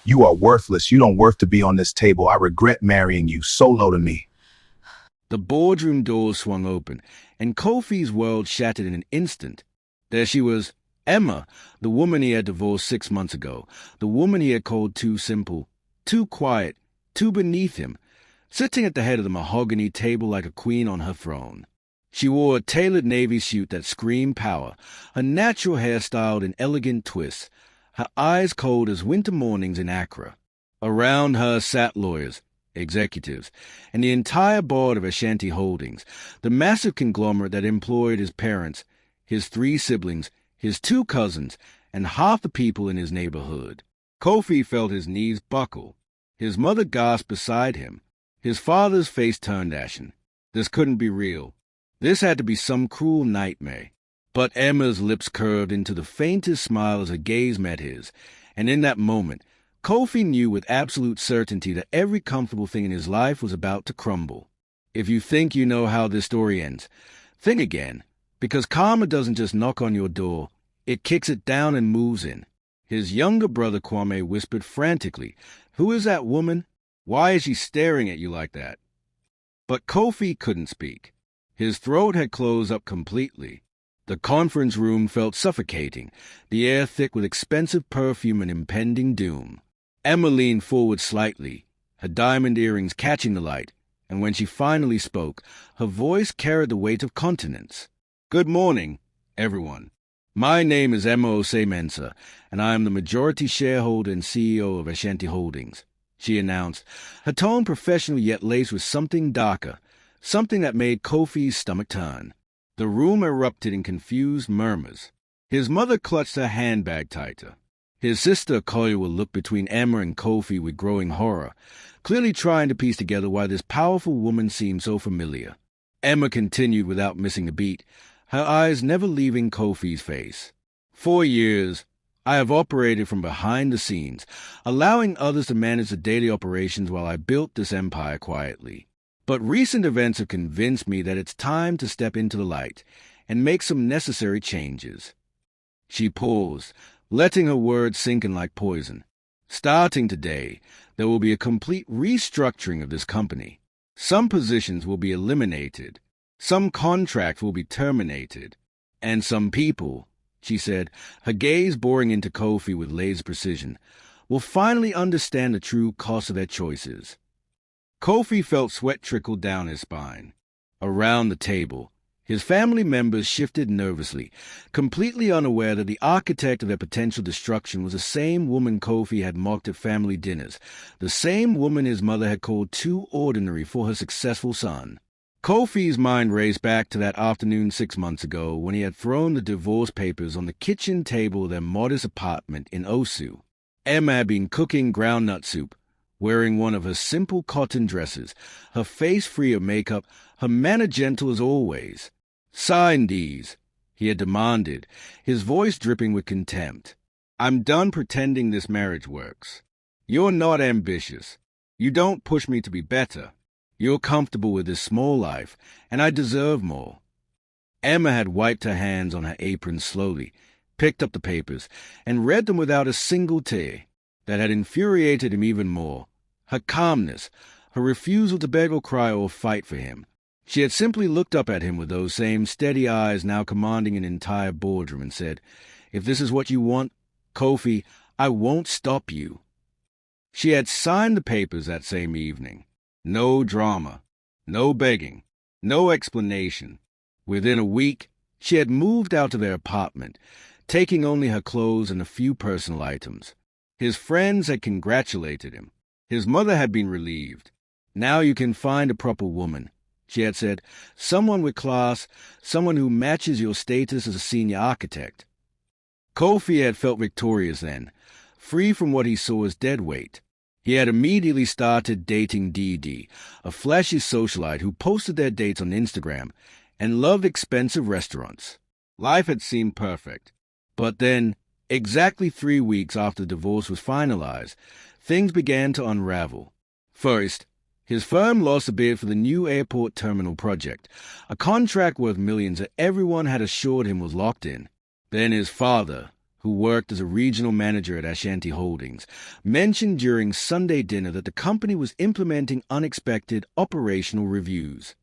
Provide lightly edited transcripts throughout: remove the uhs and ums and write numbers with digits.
You are worthless. You don't worth to be on this table. I regret marrying you. So low to me. The boardroom doors swung open, and Kofi's world shattered in an instant. There she was, Emma, the woman he had divorced 6 months ago, the woman he had called too simple, too quiet, too beneath him, sitting at the head of the mahogany table like a queen on her throne. She wore a tailored navy suit that screamed power, her natural hair styled in elegant twists, her eyes cold as winter mornings in Accra. Around her sat lawyers, executives, and the entire board of Ashanti Holdings, the massive conglomerate that employed his parents, his 3 siblings, his 2 cousins, and half the people in his neighborhood. Kofi felt his knees buckle. His mother gasped beside him. His father's face turned ashen. This couldn't be real. This had to be some cruel nightmare. But Emma's lips curved into the faintest smile as her gaze met his, and in that moment, Kofi knew with absolute certainty that every comfortable thing in his life was about to crumble. If you think you know how this story ends, think again, because karma doesn't just knock on your door, it kicks it down and moves in. His younger brother Kwame whispered frantically, "Who is that woman? Why is she staring at you like that?" But Kofi couldn't speak. His throat had closed up completely. The conference room felt suffocating, the air thick with expensive perfume and impending doom. Emma leaned forward slightly, her diamond earrings catching the light, and when she finally spoke, her voice carried the weight of continents. "Good morning, everyone. My name is Emma Osei-Mensah, and I am the majority shareholder and CEO of Ashanti Holdings," she announced, her tone professional yet laced with something darker, something that made Kofi's stomach turn. The room erupted in confused murmurs. His mother clutched her handbag tighter. His sister Koya looked between Emma and Kofi with growing horror, clearly trying to piece together why this powerful woman seemed so familiar. Emma continued without missing a beat, her eyes never leaving Kofi's face. "For years, I have operated from behind the scenes, allowing others to manage the daily operations while I built this empire quietly. But recent events have convinced me that it's time to step into the light and make some necessary changes." She paused, letting her words sink in like poison. "Starting today, there will be a complete restructuring of this company. Some positions will be eliminated. Some contracts will be terminated. And some people," she said, her gaze boring into Kofi with laser precision, "will finally understand the true cost of their choices." Kofi felt sweat trickle down his spine. Around the table, his family members shifted nervously, completely unaware that the architect of their potential destruction was the same woman Kofi had mocked at family dinners, the same woman his mother had called too ordinary for her successful son. Kofi's mind raced back to that afternoon 6 months ago when he had thrown the divorce papers on the kitchen table of their modest apartment in Osu. Emma had been cooking groundnut soup, wearing one of her simple cotton dresses, her face free of makeup, her manner gentle as always. "Sign these," he had demanded, his voice dripping with contempt. "I'm done pretending this marriage works. You're not ambitious. You don't push me to be better. You're comfortable with this small life, and I deserve more." Emma had wiped her hands on her apron slowly, picked up the papers, and read them without a single tear. That had infuriated him even more. Her calmness, her refusal to beg or cry or fight for him. She had simply looked up at him with those same steady eyes now commanding an entire boardroom and said, "If this is what you want, Kofi, I won't stop you." She had signed the papers that same evening. No drama, no begging, no explanation. Within a week, she had moved out of their apartment, taking only her clothes and a few personal items. His friends had congratulated him. His mother had been relieved. "Now you can find a proper woman," she had said, "someone with class, someone who matches your status as a senior architect." Kofi had felt victorious then, free from what he saw as dead weight. He had immediately started dating Dee, a flashy socialite who posted their dates on Instagram and loved expensive restaurants. Life had seemed perfect. But then, exactly 3 weeks after the divorce was finalized, things began to unravel. First, his firm lost a bid for the new airport terminal project, a contract worth millions that everyone had assured him was locked in. Then his father, who worked as a regional manager at Ashanti Holdings, mentioned during Sunday dinner that the company was implementing unexpected operational reviews.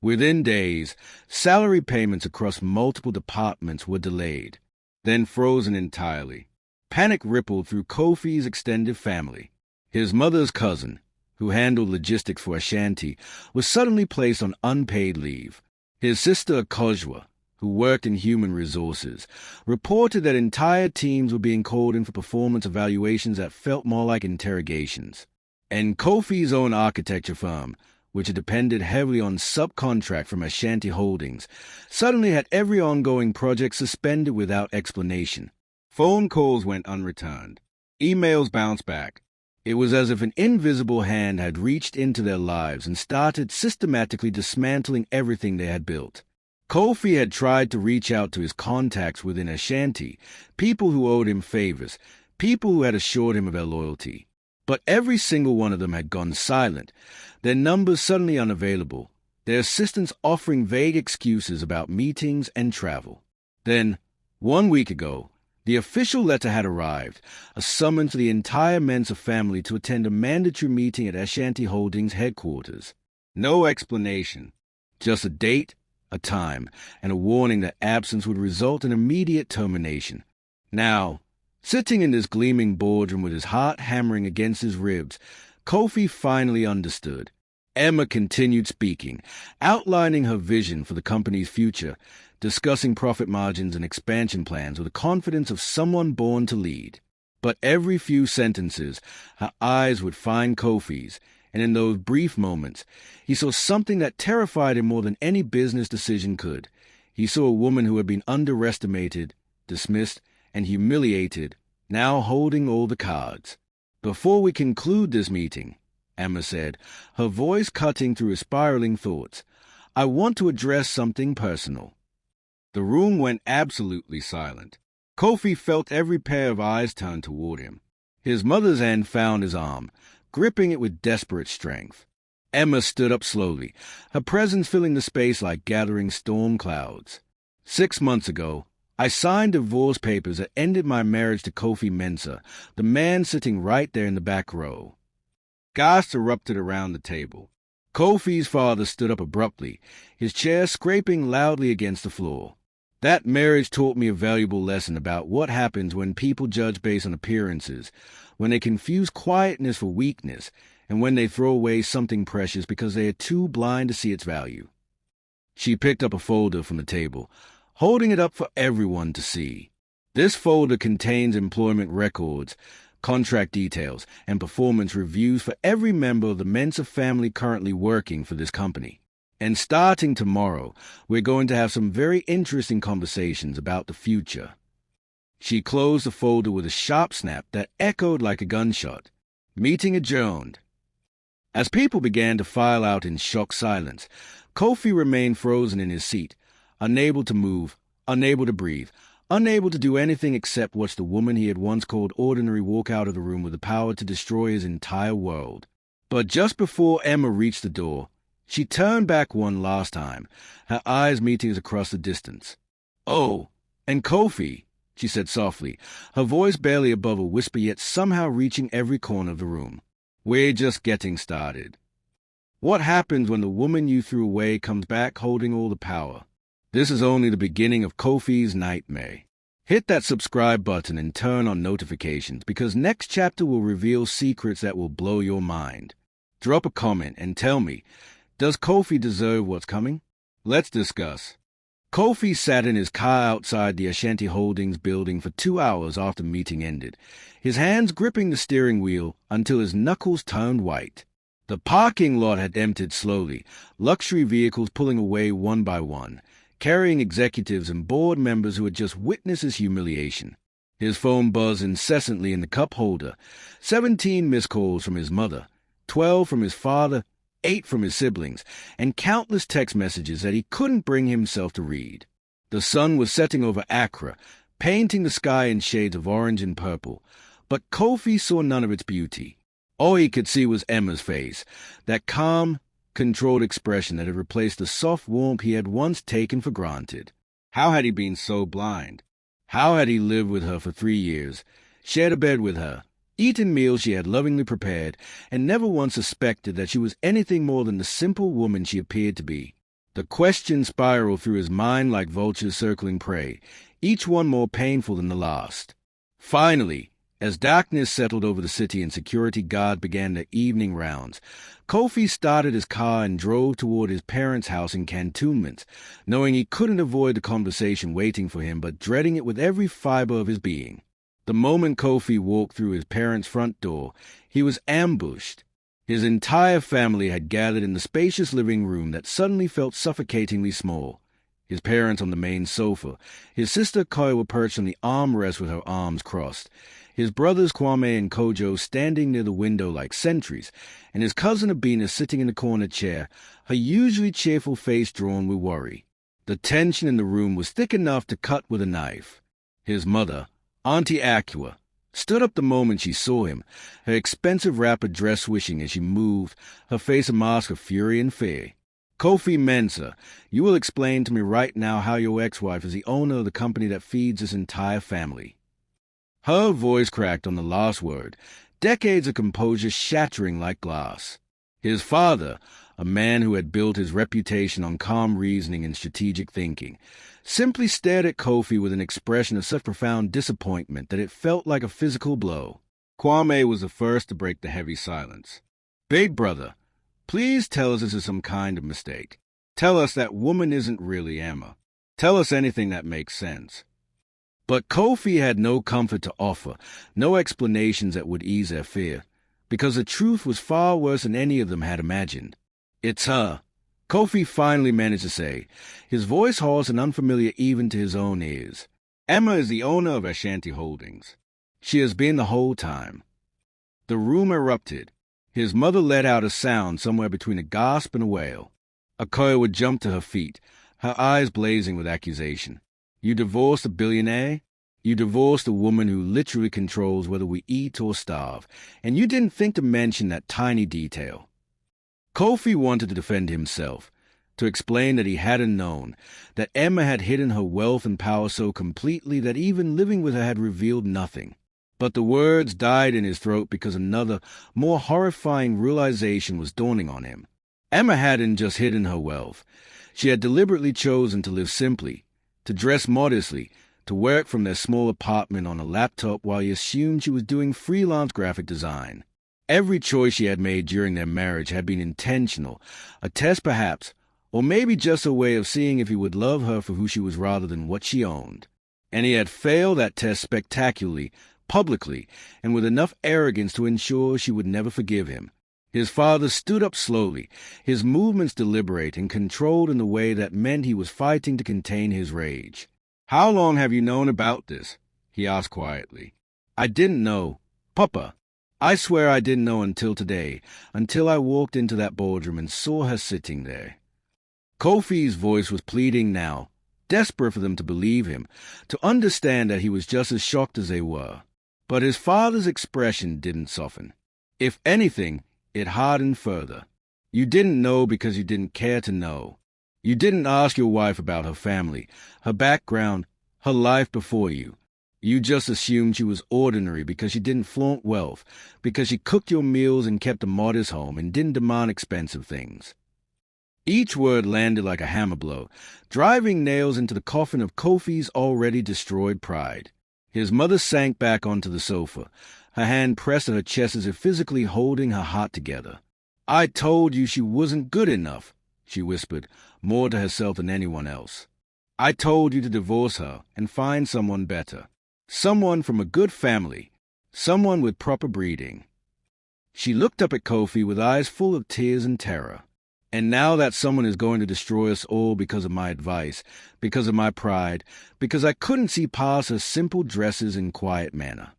Within days, salary payments across multiple departments were delayed, then frozen entirely. Panic rippled through Kofi's extended family. His mother's cousin, who handled logistics for Ashanti, was suddenly placed on unpaid leave. His sister Kojwa, who worked in human resources, reported that entire teams were being called in for performance evaluations that felt more like interrogations. And Kofi's own architecture firm, which had depended heavily on subcontract from Ashanti Holdings, suddenly had every ongoing project suspended without explanation. Phone calls went unreturned. Emails bounced back. It was as if an invisible hand had reached into their lives and started systematically dismantling everything they had built. Kofi had tried to reach out to his contacts within Ashanti, people who owed him favors, people who had assured him of their loyalty. But every single one of them had gone silent, their numbers suddenly unavailable, their assistants offering vague excuses about meetings and travel. Then, 1 week ago, the official letter had arrived, a summons for the entire Mensah family to attend a mandatory meeting at Ashanti Holdings headquarters. No explanation, just a date, a time, and a warning that absence would result in immediate termination. Now, sitting in this gleaming boardroom with his heart hammering against his ribs, Kofi finally understood. Emma continued speaking, outlining her vision for the company's future, discussing profit margins and expansion plans with the confidence of someone born to lead. But every few sentences, her eyes would find Kofi's, and in those brief moments, he saw something that terrified him more than any business decision could. He saw a woman who had been underestimated, dismissed, and humiliated, now holding all the cards. "Before we conclude this meeting," Emma said, her voice cutting through his spiraling thoughts, "I want to address something personal." The room went absolutely silent. Kofi felt every pair of eyes turn toward him. His mother's hand found his arm, gripping it with desperate strength. Emma stood up slowly, her presence filling the space like gathering storm clouds. 6 months ago, I signed divorce papers that ended my marriage to Kofi Mensah, the man sitting right there in the back row. Gasps erupted around the table. Kofi's father stood up abruptly, his chair scraping loudly against the floor. "That marriage taught me a valuable lesson about what happens when people judge based on appearances, when they confuse quietness for weakness, and when they throw away something precious because they are too blind to see its value." She picked up a folder from the table, holding it up for everyone to see. This folder contains employment records, contract details, and performance reviews for every member of the Mensah family currently working for this company. And starting tomorrow, we're going to have some very interesting conversations about the future. She closed the folder with a sharp snap that echoed like a gunshot. Meeting adjourned. As people began to file out in shocked silence, Kofi remained frozen in his seat, unable to move, unable to breathe, unable to do anything except watch the woman he had once called ordinary walk out of the room with the power to destroy his entire world. But just before Emma reached the door, she turned back one last time, her eyes meeting across the distance. "Oh, and Kofi," she said softly, her voice barely above a whisper yet somehow reaching every corner of the room. "We're just getting started. What happens when the woman you threw away comes back holding all the power? This is only the beginning of Kofi's nightmare." Hit that subscribe button and turn on notifications because next chapter will reveal secrets that will blow your mind. Drop a comment and tell me, does Kofi deserve what's coming? Let's discuss. Kofi sat in his car outside the Ashanti Holdings building for 2 hours after the meeting ended, his hands gripping the steering wheel until his knuckles turned white. The parking lot had emptied slowly, luxury vehicles pulling away one by one, carrying executives and board members who had just witnessed his humiliation. His phone buzzed incessantly in the cup holder, 17 missed calls from his mother, 12 from his father, 8 from his siblings, and countless text messages that he couldn't bring himself to read. The sun was setting over Accra, painting the sky in shades of orange and purple, but Kofi saw none of its beauty. All he could see was Emma's face, that calm, controlled expression that had replaced the soft warmth he had once taken for granted. How had he been so blind? How had he lived with her for 3 years, shared a bed with her, eaten meals she had lovingly prepared, and never once suspected that she was anything more than the simple woman she appeared to be? The questions spiraled through his mind like vultures circling prey, each one more painful than the last. Finally, as darkness settled over the city and security guards began their evening rounds, Kofi started his car and drove toward his parents' house in Cantonment, knowing he couldn't avoid the conversation waiting for him but dreading it with every fiber of his being. The moment Kofi walked through his parents' front door, he was ambushed. His entire family had gathered in the spacious living room that suddenly felt suffocatingly small. His parents on the main sofa, his sister Koi were perched on the armrest with her arms crossed, his brothers Kwame and Kojo standing near the window like sentries, and his cousin Abina sitting in the corner chair, her usually cheerful face drawn with worry. The tension in the room was thick enough to cut with a knife. His mother, Auntie Acua, stood up the moment she saw him, her expensive wrapper dress swishing as she moved, her face a mask of fury and fear. Kofi Mensah, you will explain to me right now how your ex-wife is the owner of the company that feeds this entire family. Her voice cracked on the last word, decades of composure shattering like glass. His father, a man who had built his reputation on calm reasoning and strategic thinking, simply stared at Kofi with an expression of such profound disappointment that it felt like a physical blow. Kwame was the first to break the heavy silence. Big brother, please tell us this is some kind of mistake. Tell us that woman isn't really Emma. Tell us anything that makes sense. But Kofi had no comfort to offer, no explanations that would ease their fear, because the truth was far worse than any of them had imagined. It's her, Kofi finally managed to say, his voice hoarse and unfamiliar even to his own ears. Emma is the owner of Ashanti Holdings. She has been the whole time. The room erupted. His mother let out a sound somewhere between a gasp and a wail. Akoya would jump to her feet, her eyes blazing with accusation. You divorced a billionaire? You divorced a woman who literally controls whether we eat or starve, and you didn't think to mention that tiny detail. Kofi wanted to defend himself, to explain that he hadn't known, that Emma had hidden her wealth and power so completely that even living with her had revealed nothing. But the words died in his throat because another, more horrifying realization was dawning on him. Emma hadn't just hidden her wealth. She had deliberately chosen to live simply, to dress modestly, to work from their small apartment on a laptop while he assumed she was doing freelance graphic design. Every choice she had made during their marriage had been intentional, a test perhaps, or maybe just a way of seeing if he would love her for who she was rather than what she owned. And he had failed that test spectacularly, publicly, and with enough arrogance to ensure she would never forgive him. His father stood up slowly, his movements deliberate and controlled in the way that meant he was fighting to contain his rage. "How long have you known about this?" he asked quietly. "I didn't know. Papa. I swear I didn't know until today, until I walked into that boardroom and saw her sitting there." Kofi's voice was pleading now, desperate for them to believe him, to understand that he was just as shocked as they were. But his father's expression didn't soften. If anything, it hardened further. You didn't know because you didn't care to know. You didn't ask your wife about her family, her background, her life before you. You just assumed she was ordinary because she didn't flaunt wealth, because she cooked your meals and kept a modest home and didn't demand expensive things. Each word landed like a hammer blow, driving nails into the coffin of Kofi's already destroyed pride. His mother sank back onto the sofa, her hand pressed at her chest as if physically holding her heart together. "I told you she wasn't good enough," she whispered, more to herself than anyone else. "I told you to divorce her and find someone better. Someone from a good family. Someone with proper breeding." She looked up at Kofi with eyes full of tears and terror. "And now that someone is going to destroy us all because of my advice, because of my pride, because I couldn't see past her simple dresses and quiet manner."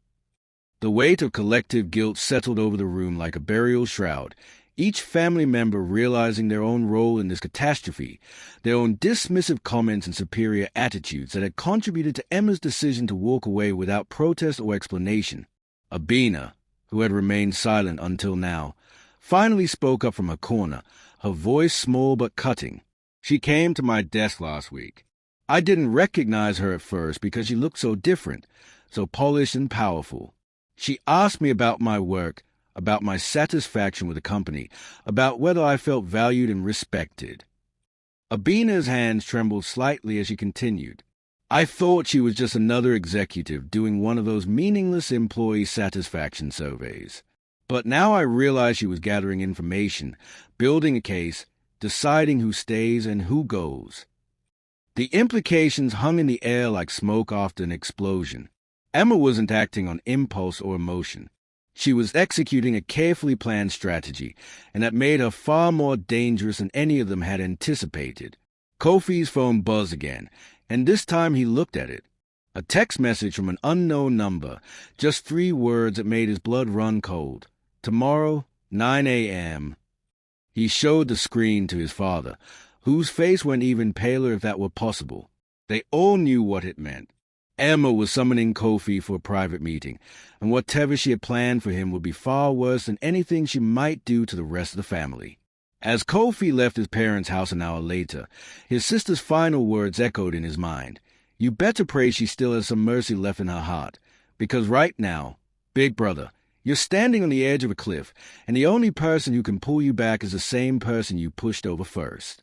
The weight of collective guilt settled over the room like a burial shroud, each family member realizing their own role in this catastrophe, their own dismissive comments and superior attitudes that had contributed to Emma's decision to walk away without protest or explanation. Abina, who had remained silent until now, finally spoke up from her corner, her voice small but cutting. "She came to my desk last week. I didn't recognize her at first because she looked so different, so polished and powerful. She asked me about my work, about my satisfaction with the company, about whether I felt valued and respected. Abina's hands trembled slightly as she continued. I thought she was just another executive doing one of those meaningless employee satisfaction surveys. But now I realized she was gathering information, building a case, deciding who stays and who goes. The implications hung in the air like smoke after an explosion. Emma wasn't acting on impulse or emotion. She was executing a carefully planned strategy, and that made her far more dangerous than any of them had anticipated. Kofi's phone buzzed again, and this time he looked at it. A text message from an unknown number, just 3 words that made his blood run cold. Tomorrow, 9 a.m. He showed the screen to his father, whose face went even paler if that were possible. They all knew what it meant. Emma was summoning Kofi for a private meeting, and whatever she had planned for him would be far worse than anything she might do to the rest of the family. As Kofi left his parents' house an hour later, his sister's final words echoed in his mind. You better pray she still has some mercy left in her heart, because right now, big brother, you're standing on the edge of a cliff, and the only person who can pull you back is the same person you pushed over first.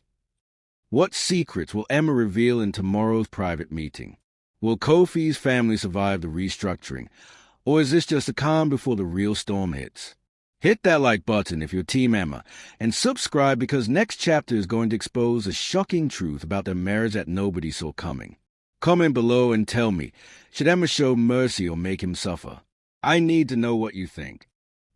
What secrets will Emma reveal in tomorrow's private meeting? Will Kofi's family survive the restructuring, or is this just a calm before the real storm hits? Hit that like button if you're Team Emma, and subscribe because next chapter is going to expose a shocking truth about their marriage that nobody saw coming. Comment below and tell me, should Emma show mercy or make him suffer? I need to know what you think.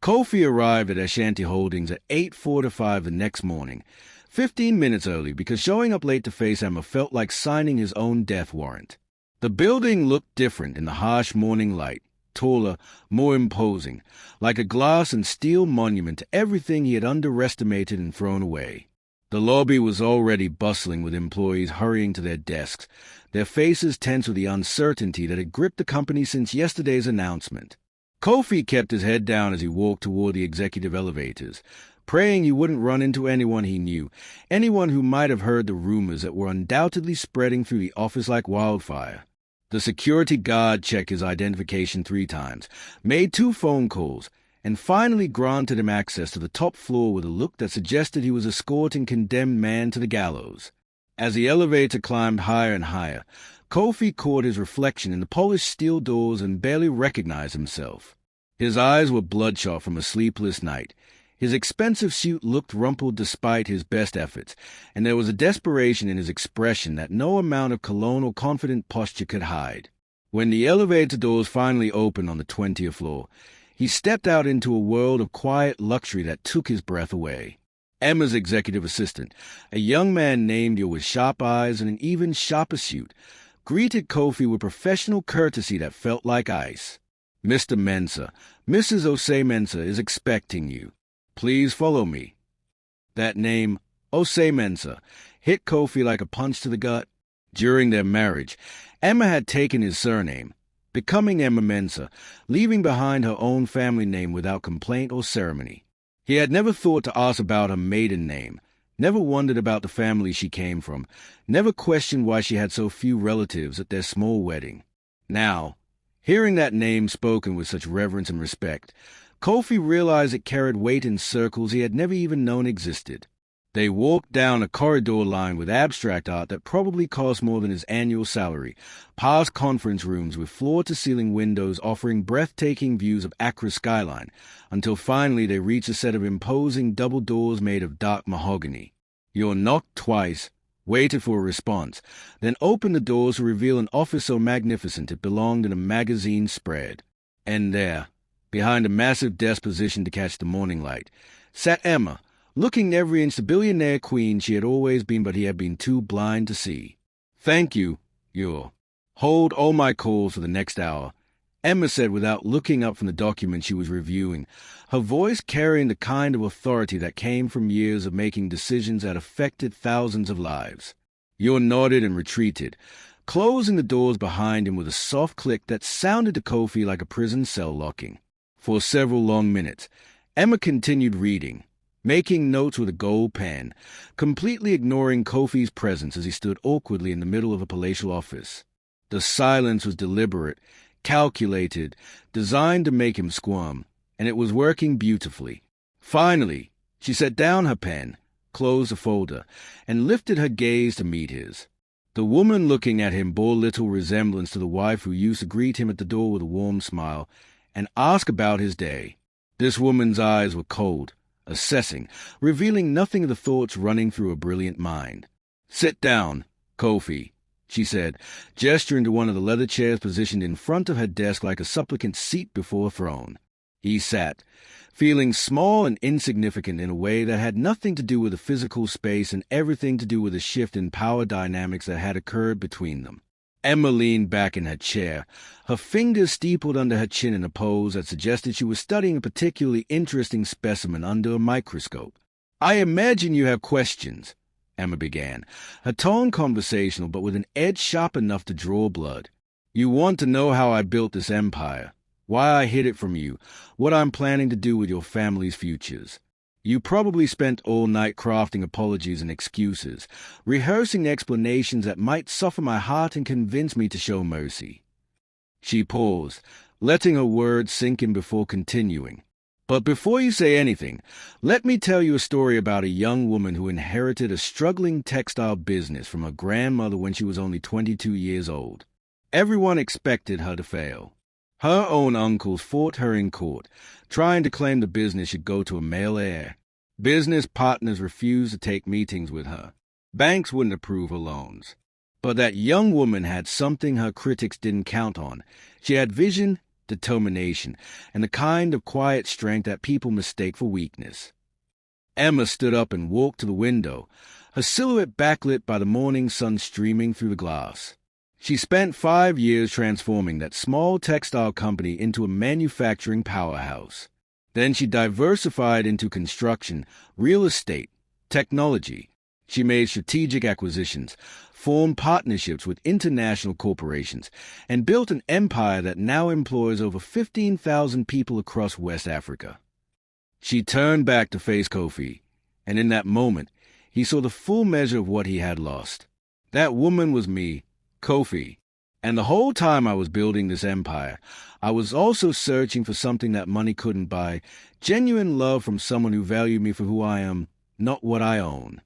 Kofi arrived at Ashanti Holdings at 8:45 the next morning, 15 minutes early because showing up late to face Emma felt like signing his own death warrant. The building looked different in the harsh morning light, taller, more imposing, like a glass and steel monument to everything he had underestimated and thrown away. The lobby was already bustling with employees hurrying to their desks, their faces tense with the uncertainty that had gripped the company since yesterday's announcement. Kofi kept his head down as he walked toward the executive elevators, praying he wouldn't run into anyone he knew, anyone who might have heard the rumors that were undoubtedly spreading through the office like wildfire. The security guard checked his identification 3 times, made 2 phone calls, and finally granted him access to the top floor with a look that suggested he was escorting condemned man to the gallows. As the elevator climbed higher and higher, Kofi caught his reflection in the polished steel doors and barely recognized himself. His eyes were bloodshot from a sleepless night. His expensive suit looked rumpled despite his best efforts, and there was a desperation in his expression that no amount of cologne or confident posture could hide. When the elevator doors finally opened on the 20th floor, he stepped out into a world of quiet luxury that took his breath away. Emma's executive assistant, a young man named you with sharp eyes and an even sharper suit, greeted Kofi with professional courtesy that felt like ice. Mr. Mensah, Mrs. Osei Mensah is expecting you. Please follow me. That name, Osei Mensah, hit Kofi like a punch to the gut. During their marriage, Emma had taken his surname, becoming Emma Mensah, leaving behind her own family name without complaint or ceremony. He had never thought to ask about her maiden name, never wondered about the family she came from, never questioned why she had so few relatives at their small wedding. Now, hearing that name spoken with such reverence and respect, Kofi realized it carried weight in circles he had never even known existed. They walked down a corridor lined with abstract art that probably cost more than his annual salary, past conference rooms with floor-to-ceiling windows offering breathtaking views of Accra's skyline, until finally they reached a set of imposing double doors made of dark mahogany. Yor knocked twice, waited for a response, then opened the doors to reveal an office so magnificent it belonged in a magazine spread. And there, behind a massive desk positioned to catch the morning light, sat Emma, looking every inch the billionaire queen she had always been but he had been too blind to see. Thank you, Yor. Hold all my calls for the next hour, Emma said without looking up from the document she was reviewing, her voice carrying the kind of authority that came from years of making decisions that affected thousands of lives. Yor nodded and retreated, closing the doors behind him with a soft click that sounded to Kofi like a prison cell locking. For several long minutes, Emma continued reading, making notes with a gold pen, completely ignoring Kofi's presence as he stood awkwardly in the middle of a palatial office. The silence was deliberate, calculated, designed to make him squirm, and it was working beautifully. Finally, she set down her pen, closed the folder, and lifted her gaze to meet his. The woman looking at him bore little resemblance to the wife who used to greet him at the door with a warm smile and ask about his day. This woman's eyes were cold, assessing, revealing nothing of the thoughts running through a brilliant mind. "Sit down, Kofi," she said, gesturing to one of the leather chairs positioned in front of her desk like a supplicant's seat before a throne. He sat, feeling small and insignificant in a way that had nothing to do with the physical space and everything to do with the shift in power dynamics that had occurred between them. Emma leaned back in her chair, her fingers steepled under her chin in a pose that suggested she was studying a particularly interesting specimen under a microscope. "I imagine you have questions," Emma began, her tone conversational but with an edge sharp enough to draw blood. "You want to know how I built this empire, why I hid it from you, what I'm planning to do with your family's futures. You probably spent all night crafting apologies and excuses, rehearsing explanations that might soften my heart and convince me to show mercy." She paused, letting her words sink in before continuing. "But before you say anything, let me tell you a story about a young woman who inherited a struggling textile business from her grandmother when she was only 22 years old. Everyone expected her to fail. Her own uncles fought her in court, trying to claim the business should go to a male heir. Business partners refused to take meetings with her. Banks wouldn't approve her loans. But that young woman had something her critics didn't count on. She had vision, determination, and the kind of quiet strength that people mistake for weakness. Emma stood up and walked to the window, her silhouette backlit by the morning sun streaming through the glass. She spent 5 years transforming that small textile company into a manufacturing powerhouse. Then she diversified into construction, real estate, technology. She made strategic acquisitions, formed partnerships with international corporations, and built an empire that now employs over 15,000 people across West Africa. She turned back to face Kofi, and in that moment, he saw the full measure of what he had lost. That woman was me, Kofi, and the whole time I was building this empire, I was also searching for something that money couldn't buy, genuine love from someone who valued me for who I am, not what I own.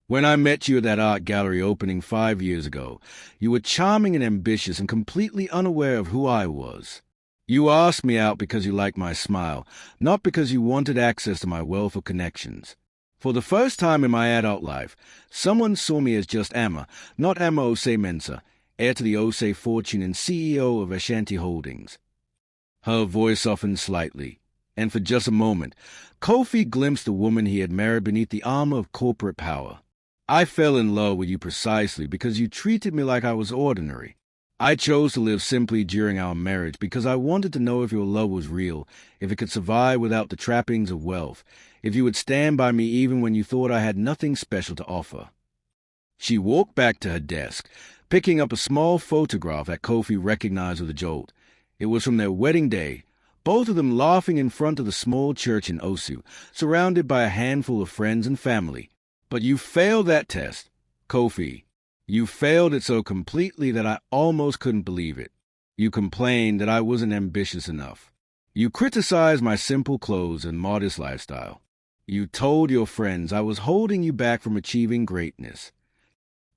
When I met you at that art gallery opening 5 years ago, you were charming and ambitious and completely unaware of who I was. You asked me out because you liked my smile, not because you wanted access to my wealth of connections. For the first time in my adult life, someone saw me as just Emma, not Emma Osei Mensah, heir to the Osei fortune and CEO of Ashanti Holdings. Her voice softened slightly, and for just a moment, Kofi glimpsed the woman he admired beneath the armor of corporate power. "I fell in love with you precisely because you treated me like I was ordinary. I chose to live simply during our marriage because I wanted to know if your love was real, if it could survive without the trappings of wealth, if you would stand by me even when you thought I had nothing special to offer." She walked back to her desk, picking up a small photograph that Kofi recognized with a jolt. It was from their wedding day, both of them laughing in front of the small church in Osu, surrounded by a handful of friends and family. "But you failed that test, Kofi. You failed it so completely that I almost couldn't believe it. You complained that I wasn't ambitious enough. You criticized my simple clothes and modest lifestyle. You told your friends I was holding you back from achieving greatness."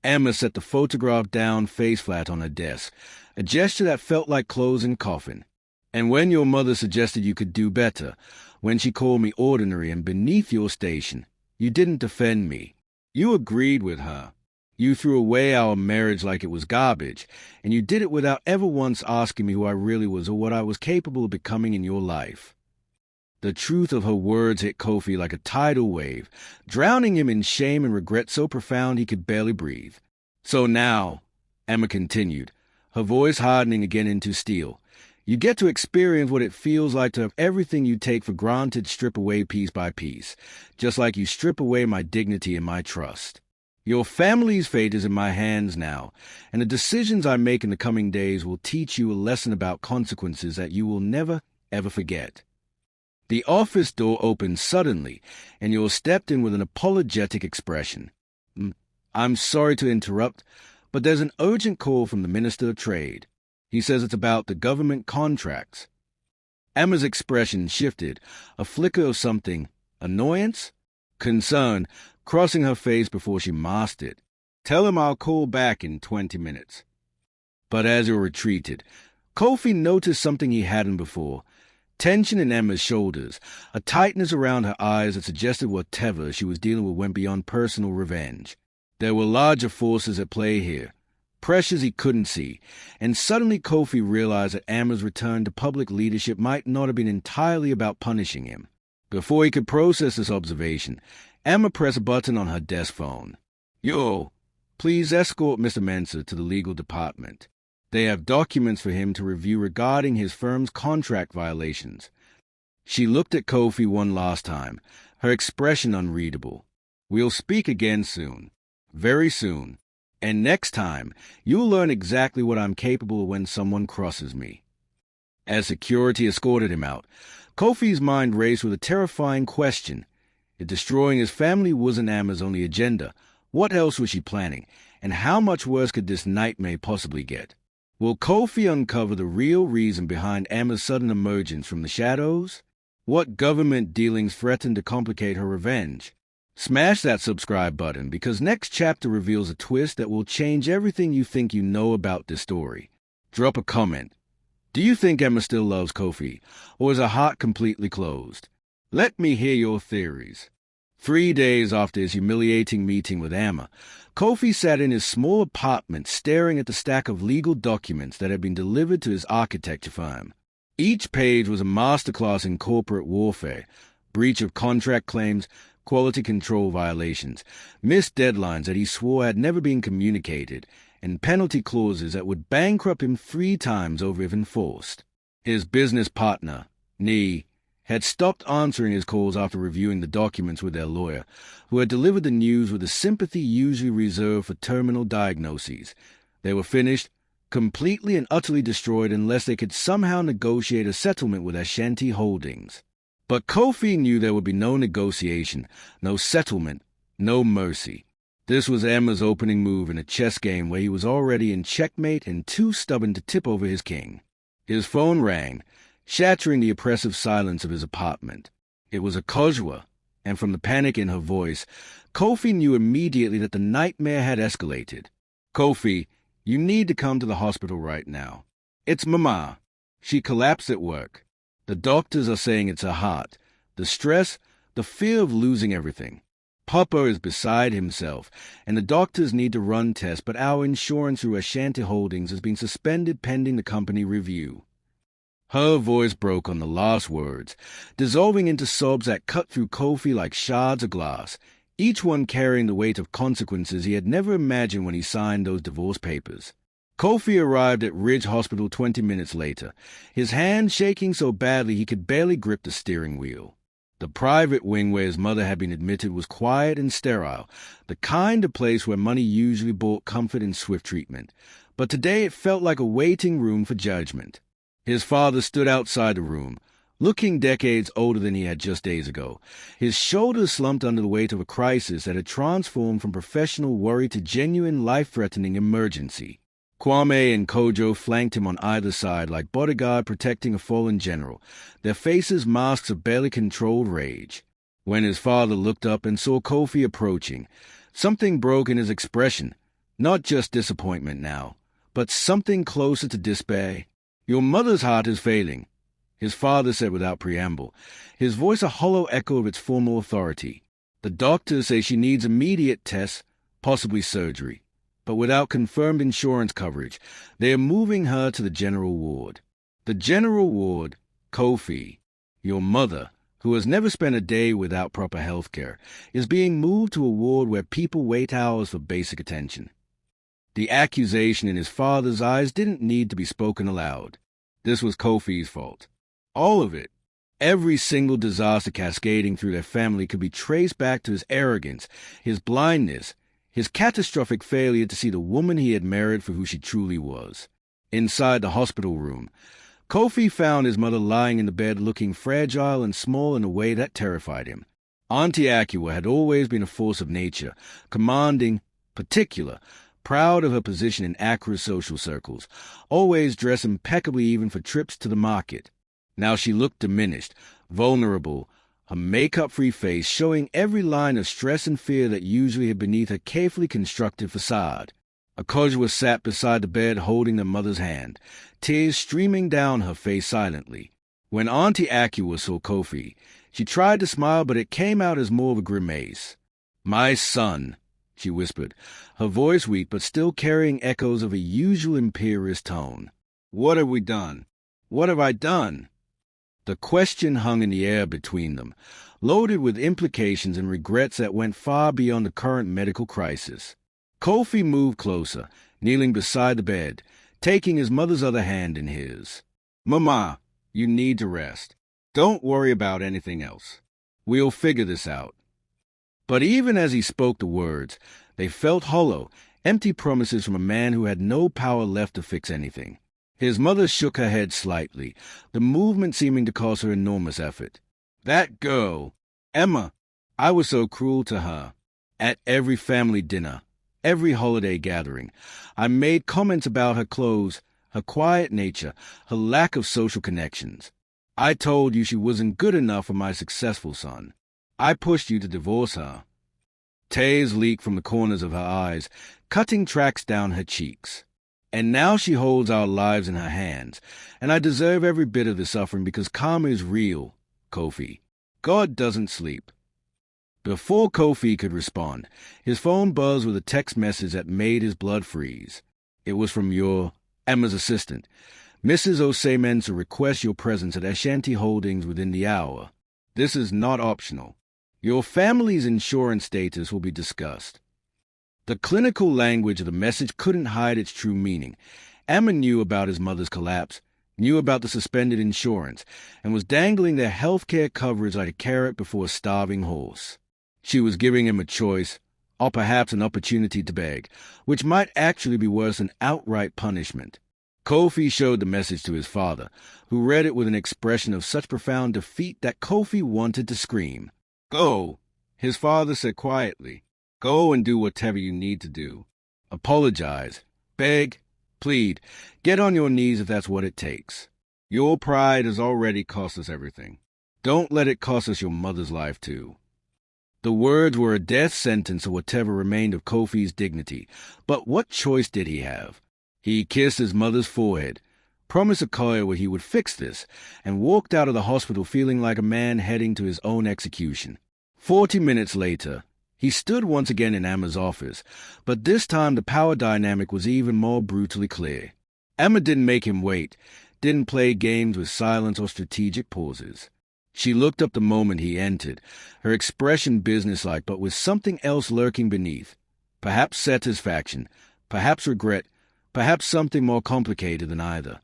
Emma set the photograph down face flat on her desk, a gesture that felt like closing a coffin. "And when your mother suggested you could do better, when she called me ordinary and beneath your station, you didn't defend me. You agreed with her. You threw away our marriage like it was garbage, and you did it without ever once asking me who I really was or what I was capable of becoming in your life." The truth of her words hit Kofi like a tidal wave, drowning him in shame and regret so profound he could barely breathe. "So now," Emma continued, her voice hardening again into steel, "you get to experience what it feels like to have everything you take for granted strip away piece by piece, just like you strip away my dignity and my trust. Your family's fate is in my hands now, and the decisions I make in the coming days will teach you a lesson about consequences that you will never, ever forget." The office door opened suddenly, and Yor stepped in with an apologetic expression. I'm sorry to interrupt, but there's an urgent call from the Minister of Trade. He says it's about the government contracts. Emma's expression shifted, a flicker of something, annoyance, concern, crossing her face before she masked it. Tell him I'll call back in 20 minutes. But as he retreated, Kofi noticed something he hadn't before. Tension in Emma's shoulders, a tightness around her eyes that suggested whatever she was dealing with went beyond personal revenge. There were larger forces at play here, pressures he couldn't see, and suddenly Kofi realized that Emma's return to public leadership might not have been entirely about punishing him. Before he could process this observation, Emma pressed a button on her desk phone. Yo, please escort Mr. Mensah to the legal department. They have documents for him to review regarding his firm's contract violations. She looked at Kofi one last time, her expression unreadable. We'll speak again soon. Very soon. And next time, you'll learn exactly what I'm capable of when someone crosses me. As security escorted him out, Kofi's mind raced with a terrifying question. If destroying his family wasn't Emma's only agenda, what else was she planning, and how much worse could this nightmare possibly get? Will Kofi uncover the real reason behind Emma's sudden emergence from the shadows? What government dealings threaten to complicate her revenge? Smash that subscribe button, because next chapter reveals a twist that will change everything you think you know about this story. Drop a comment. Do you think Emma still loves Kofi, or is her heart completely closed? Let me hear your theories. 3 days after his humiliating meeting with Emma, Kofi sat in his small apartment staring at the stack of legal documents that had been delivered to his architecture firm. Each page was a masterclass in corporate warfare, breach of contract claims, quality control violations, missed deadlines that he swore had never been communicated, and penalty clauses that would bankrupt him 3 times over if enforced. His business partner, Nee, had stopped answering his calls after reviewing the documents with their lawyer, who had delivered the news with the sympathy usually reserved for terminal diagnoses. They were finished, completely and utterly destroyed unless they could somehow negotiate a settlement with Ashanti Holdings. But Kofi knew there would be no negotiation, no settlement, no mercy. This was Emma's opening move in a chess game where he was already in checkmate and too stubborn to tip over his king. His phone rang, shattering the oppressive silence of his apartment. It was a Kojwa, and from the panic in her voice, Kofi knew immediately that the nightmare had escalated. Kofi, you need to come to the hospital right now. It's Mama. She collapsed at work. The doctors are saying it's her heart. The stress, the fear of losing everything. Papa is beside himself, and the doctors need to run tests, but our insurance through Ashanti Holdings has been suspended pending the company review. Her voice broke on the last words, dissolving into sobs that cut through Kofi like shards of glass, each one carrying the weight of consequences he had never imagined when he signed those divorce papers. Kofi arrived at Ridge Hospital 20 minutes later, his hand shaking so badly he could barely grip the steering wheel. The private wing where his mother had been admitted was quiet and sterile, the kind of place where money usually bought comfort and swift treatment. But today it felt like a waiting room for judgment. His father stood outside the room, looking decades older than he had just days ago, his shoulders slumped under the weight of a crisis that had transformed from professional worry to genuine life-threatening emergency. Kwame and Kojo flanked him on either side like bodyguard protecting a fallen general, their faces masks of barely controlled rage. When his father looked up and saw Kofi approaching, something broke in his expression, not just disappointment now, but something closer to despair. Your mother's heart is failing, his father said without preamble, his voice a hollow echo of its formal authority. The doctors say she needs immediate tests, possibly surgery. But without confirmed insurance coverage, they are moving her to the general ward. The general ward, Kofi, your mother, who has never spent a day without proper health care, is being moved to a ward where people wait hours for basic attention. The accusation in his father's eyes didn't need to be spoken aloud. This was Kofi's fault. All of it. Every single disaster cascading through their family could be traced back to his arrogance, his blindness, his catastrophic failure to see the woman he had married for who she truly was. Inside the hospital room, Kofi found his mother lying in the bed looking fragile and small in a way that terrified him. Auntie Acua had always been a force of nature, commanding, particular, proud of her position in Accra's social circles, always dressed impeccably even for trips to the market. Now she looked diminished, vulnerable, her makeup-free face showing every line of stress and fear that usually hid beneath her carefully constructed facade. Akojua sat beside the bed holding the mother's hand, tears streaming down her face silently. When Auntie Acua saw Kofi, she tried to smile, but it came out as more of a grimace. "My son," she whispered, her voice weak but still carrying echoes of a usual imperious tone. "What have we done? What have I done?" The question hung in the air between them, loaded with implications and regrets that went far beyond the current medical crisis. Kofi moved closer, kneeling beside the bed, taking his mother's other hand in his. "Mama, you need to rest. Don't worry about anything else. We'll figure this out." But even as he spoke the words, they felt hollow, empty promises from a man who had no power left to fix anything. His mother shook her head slightly, the movement seeming to cause her enormous effort. "That girl, Emma, I was so cruel to her. At every family dinner, every holiday gathering, I made comments about her clothes, her quiet nature, her lack of social connections. I told you she wasn't good enough for my successful son. I pushed you to divorce her." Tears leaked from the corners of her eyes, cutting tracks down her cheeks. "And now she holds our lives in her hands, and I deserve every bit of the suffering because karma is real, Kofi. God doesn't sleep." Before Kofi could respond, his phone buzzed with a text message that made his blood freeze. It was from Emma's assistant. "Mrs. Osei Mensah requests your presence at Ashanti Holdings within the hour. This is not optional. Your family's insurance status will be discussed." The clinical language of the message couldn't hide its true meaning. Emma knew about his mother's collapse, knew about the suspended insurance, and was dangling their health care coverage like a carrot before a starving horse. She was giving him a choice, or perhaps an opportunity to beg, which might actually be worse than outright punishment. Kofi showed the message to his father, who read it with an expression of such profound defeat that Kofi wanted to scream. "Go," his father said quietly. "Go and do whatever you need to do. Apologize, beg, plead, get on your knees if that's what it takes. Your pride has already cost us everything. Don't let it cost us your mother's life, too." The words were a death sentence of whatever remained of Kofi's dignity, but what choice did he have? He kissed his mother's forehead, promised Okoye he would fix this, and walked out of the hospital feeling like a man heading to his own execution. 40 minutes later, he stood once again in Emma's office, but this time the power dynamic was even more brutally clear. Emma didn't make him wait, didn't play games with silence or strategic pauses. She looked up the moment he entered, her expression businesslike but with something else lurking beneath. Perhaps satisfaction, perhaps regret, perhaps something more complicated than either.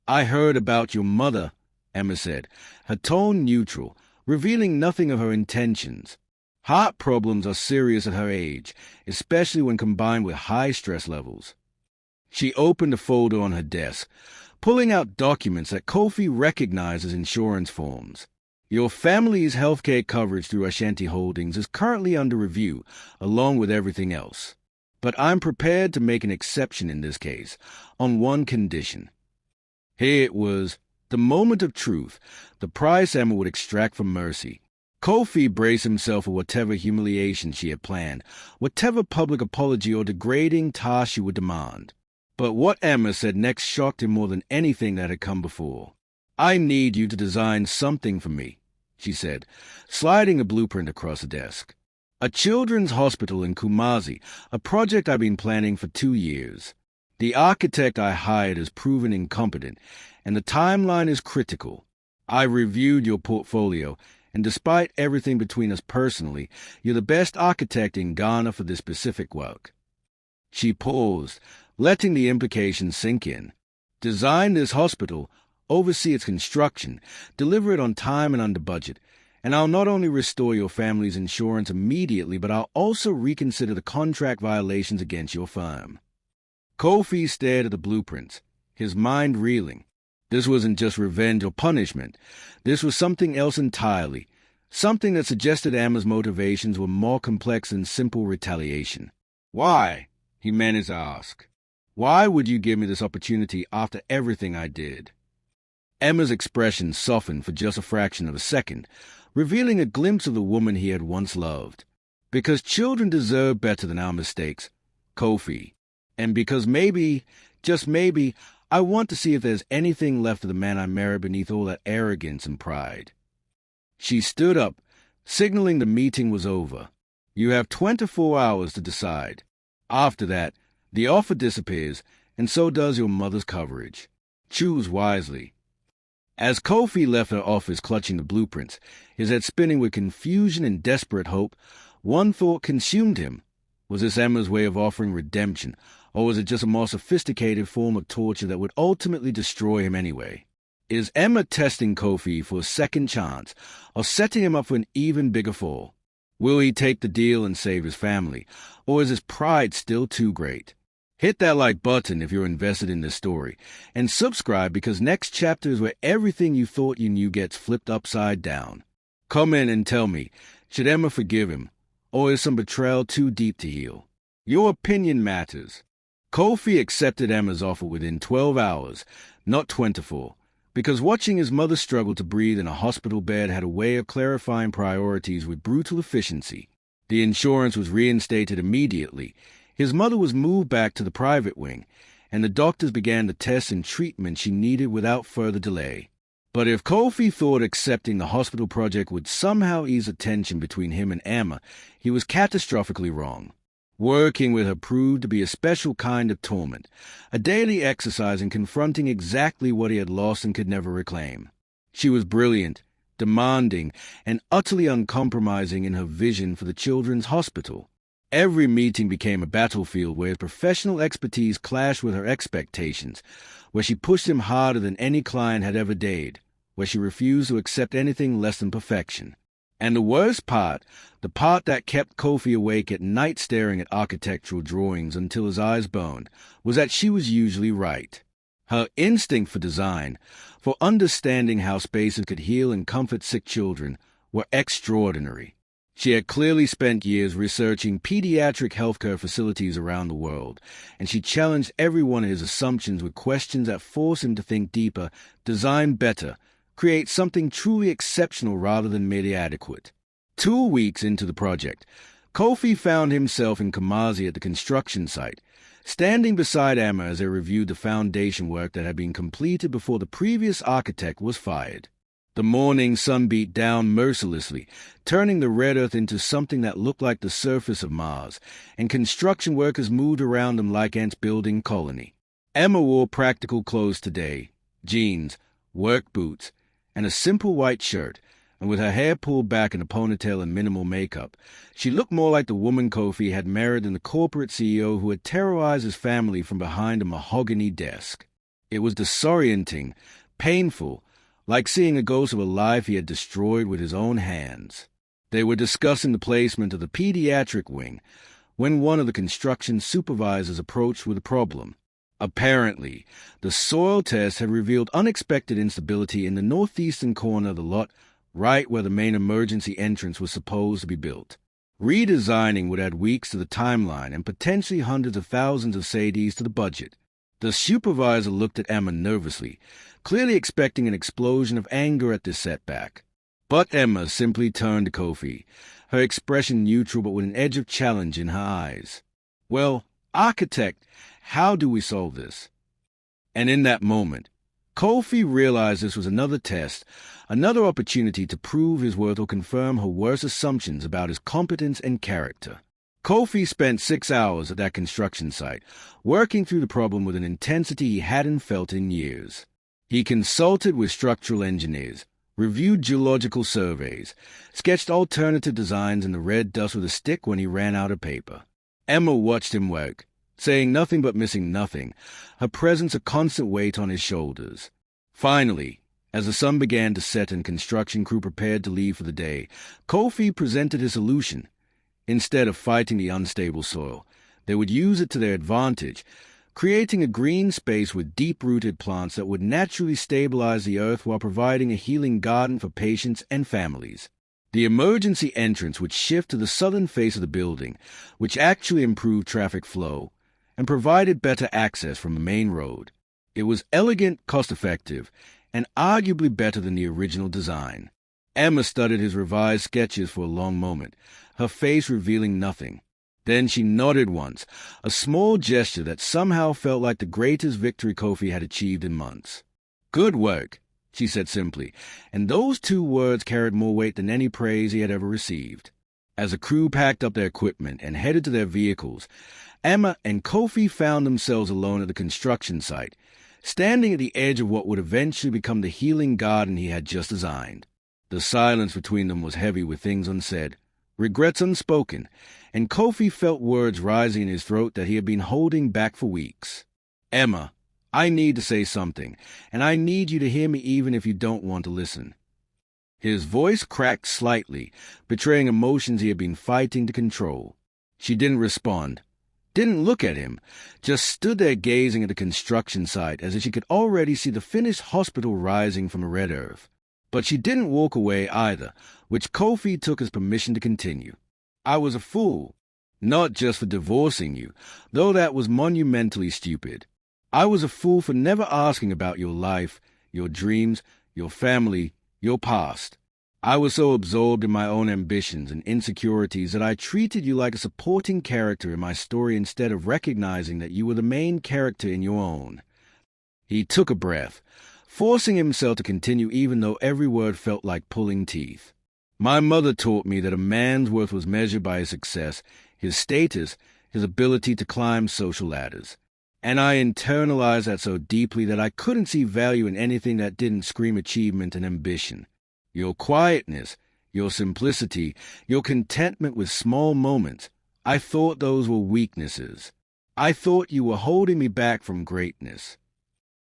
"I heard about your mother," Emma said, her tone neutral, revealing nothing of her intentions. Heart problems are serious at her age, especially when combined with high stress levels. She opened a folder on her desk, pulling out documents that Kofi recognized as insurance forms. "Your family's healthcare coverage through Ashanti Holdings is currently under review, along with everything else. But I'm prepared to make an exception in this case, on one condition." Here it was, the moment of truth, the price Emma would extract for mercy. Kofi braced himself for whatever humiliation she had planned, whatever public apology or degrading task she would demand. But what Emma said next shocked him more than anything that had come before. "I need you to design something for me," she said, sliding a blueprint across the desk. "A children's hospital in Kumasi, a project I've been planning for 2 years. The architect I hired has proven incompetent, and the timeline is critical. I reviewed your portfolio, and despite everything between us personally, you're the best architect in Ghana for this specific work." She paused, letting the implications sink in. "Design this hospital, oversee its construction, deliver it on time and under budget, and I'll not only restore your family's insurance immediately, but I'll also reconsider the contract violations against your firm." Kofi stared at the blueprints, his mind reeling. This wasn't just revenge or punishment. This was something else entirely, something that suggested Emma's motivations were more complex than simple retaliation. "Why?" he managed to ask. "Why would you give me this opportunity after everything I did?" Emma's expression softened for just a fraction of a second, revealing a glimpse of the woman he had once loved. "Because children deserve better than our mistakes, Kofi. And because maybe, just maybe, I want to see if there's anything left of the man I married beneath all that arrogance and pride." She stood up, signaling the meeting was over. "You have 24 hours to decide. After that, the offer disappears, and so does your mother's coverage. Choose wisely." As Kofi left her office clutching the blueprints, his head spinning with confusion and desperate hope, one thought consumed him. Was this Emma's way of offering redemption, or was it just a more sophisticated form of torture that would ultimately destroy him anyway? Is Emma testing Kofi for a second chance, or setting him up for an even bigger fall? Will he take the deal and save his family, or is his pride still too great? Hit that like button if you're invested in this story, and subscribe because next chapter is where everything you thought you knew gets flipped upside down. Comment and tell me, should Emma forgive him, or is some betrayal too deep to heal? Your opinion matters. Kofi accepted Emma's offer within 12 hours, not 24, because watching his mother struggle to breathe in a hospital bed had a way of clarifying priorities with brutal efficiency. The insurance was reinstated immediately. His mother was moved back to the private wing, and the doctors began the tests and treatment she needed without further delay. But if Kofi thought accepting the hospital project would somehow ease the tension between him and Emma, he was catastrophically wrong. Working with her proved to be a special kind of torment, a daily exercise in confronting exactly what he had lost and could never reclaim. She was brilliant, demanding, and utterly uncompromising in her vision for the children's hospital. Every meeting became a battlefield where his professional expertise clashed with her expectations, where she pushed him harder than any client had ever dared, where she refused to accept anything less than perfection. And the worst part, the part that kept Kofi awake at night staring at architectural drawings until his eyes burned, was that she was usually right. Her instinct for design, for understanding how spaces could heal and comfort sick children, were extraordinary. She had clearly spent years researching pediatric healthcare facilities around the world, and she challenged every one of his assumptions with questions that forced him to think deeper, design better, create something truly exceptional rather than merely adequate. 2 weeks into the project, Kofi found himself in Kumasi at the construction site, standing beside Emma as they reviewed the foundation work that had been completed before the previous architect was fired. The morning sun beat down mercilessly, turning the red earth into something that looked like the surface of Mars, and construction workers moved around them like ants building colony. Emma wore practical clothes today, jeans, work boots, and a simple white shirt, and with her hair pulled back in a ponytail and minimal makeup, she looked more like the woman Kofi had married than the corporate CEO who had terrorized his family from behind a mahogany desk. It was disorienting, painful, like seeing a ghost of a life he had destroyed with his own hands. They were discussing the placement of the pediatric wing when one of the construction supervisors approached with a problem. Apparently, the soil test had revealed unexpected instability in the northeastern corner of the lot, right where the main emergency entrance was supposed to be built. Redesigning would add weeks to the timeline and potentially hundreds of thousands of cedis to the budget. The supervisor looked at Emma nervously, clearly expecting an explosion of anger at this setback. But Emma simply turned to Kofi, her expression neutral but with an edge of challenge in her eyes. "Well, architect, how do we solve this?" And in that moment, Kofi realized this was another test, another opportunity to prove his worth or confirm her worst assumptions about his competence and character. Kofi spent 6 hours at that construction site, working through the problem with an intensity he hadn't felt in years. He consulted with structural engineers, reviewed geological surveys, sketched alternative designs in the red dust with a stick when he ran out of paper. Emma watched him work, saying nothing but missing nothing, her presence a constant weight on his shoulders. Finally, as the sun began to set and construction crew prepared to leave for the day, Kofi presented his solution. Instead of fighting the unstable soil, they would use it to their advantage, creating a green space with deep-rooted plants that would naturally stabilize the earth while providing a healing garden for patients and families. The emergency entrance would shift to the southern face of the building, which actually improved traffic flow and provided better access from the main road. It was elegant, cost-effective, and arguably better than the original design. Emma studied his revised sketches for a long moment, her face revealing nothing. Then she nodded once, a small gesture that somehow felt like the greatest victory Kofi had achieved in months. "Good work," she said simply, and those two words carried more weight than any praise he had ever received. As the crew packed up their equipment and headed to their vehicles, Emma and Kofi found themselves alone at the construction site, standing at the edge of what would eventually become the healing garden he had just designed. The silence between them was heavy with things unsaid, regrets unspoken, and Kofi felt words rising in his throat that he had been holding back for weeks. "Emma, I need to say something, and I need you to hear me even if you don't want to listen." His voice cracked slightly, betraying emotions he had been fighting to control. She didn't respond, didn't look at him, just stood there gazing at the construction site as if she could already see the finished hospital rising from the red earth. But she didn't walk away either, which Kofi took as permission to continue. "I was a fool, not just for divorcing you, though that was monumentally stupid. I was a fool for never asking about your life, your dreams, your family, your past. I was so absorbed in my own ambitions and insecurities that I treated you like a supporting character in my story instead of recognizing that you were the main character in your own." He took a breath, forcing himself to continue even though every word felt like pulling teeth. "My mother taught me that a man's worth was measured by his success, his status, his ability to climb social ladders. And I internalized that so deeply that I couldn't see value in anything that didn't scream achievement and ambition. Your quietness, your simplicity, your contentment with small moments, I thought those were weaknesses. I thought you were holding me back from greatness."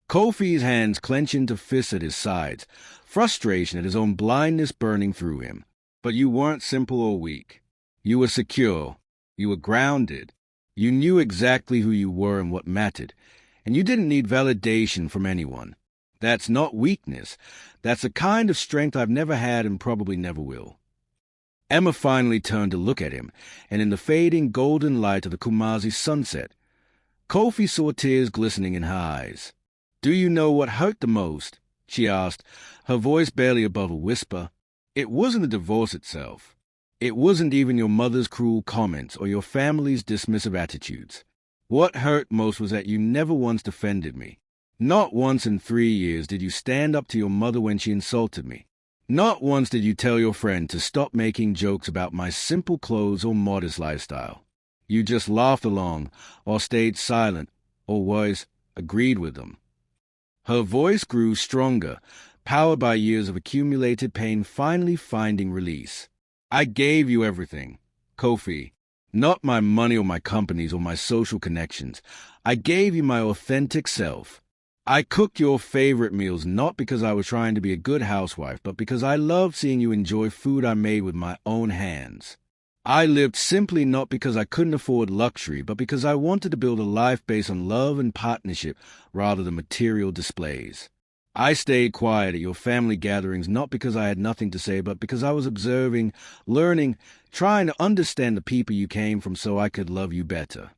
Kofi's hands clenched into fists at his sides, frustration at his own blindness burning through him. "But you weren't simple or weak. You were secure. You were grounded. You knew exactly who you were and what mattered, and you didn't need validation from anyone. That's not weakness. That's a kind of strength I've never had and probably never will." Emma finally turned to look at him, and in the fading golden light of the Kumasi sunset, Kofi saw tears glistening in her eyes. "Do you know what hurt the most?" she asked, her voice barely above a whisper. "It wasn't the divorce itself. It wasn't even your mother's cruel comments or your family's dismissive attitudes. What hurt most was that you never once defended me. Not once in 3 years did you stand up to your mother when she insulted me. Not once did you tell your friend to stop making jokes about my simple clothes or modest lifestyle. You just laughed along, or stayed silent, or worse, agreed with them." Her voice grew stronger, powered by years of accumulated pain finally finding release. "I gave you everything, Kofi. Not my money or my companies or my social connections. I gave you my authentic self. I cooked your favorite meals not because I was trying to be a good housewife, but because I loved seeing you enjoy food I made with my own hands. I lived simply not because I couldn't afford luxury, but because I wanted to build a life based on love and partnership rather than material displays. I stayed quiet at your family gatherings not because I had nothing to say, but because I was observing, learning, trying to understand the people you came from so I could love you better."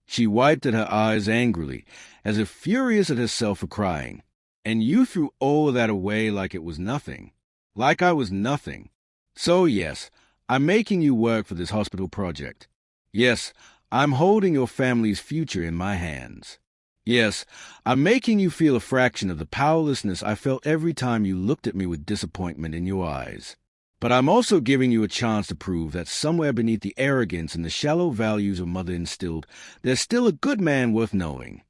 She wiped at her eyes angrily, as if furious at herself for crying. "And you threw all of that away like it was nothing. Like I was nothing. So yes, I'm making you work for this hospital project. Yes, I'm holding your family's future in my hands. Yes, I'm making you feel a fraction of the powerlessness I felt every time you looked at me with disappointment in your eyes. But I'm also giving you a chance to prove that somewhere beneath the arrogance and the shallow values your mother instilled, there's still a good man worth knowing."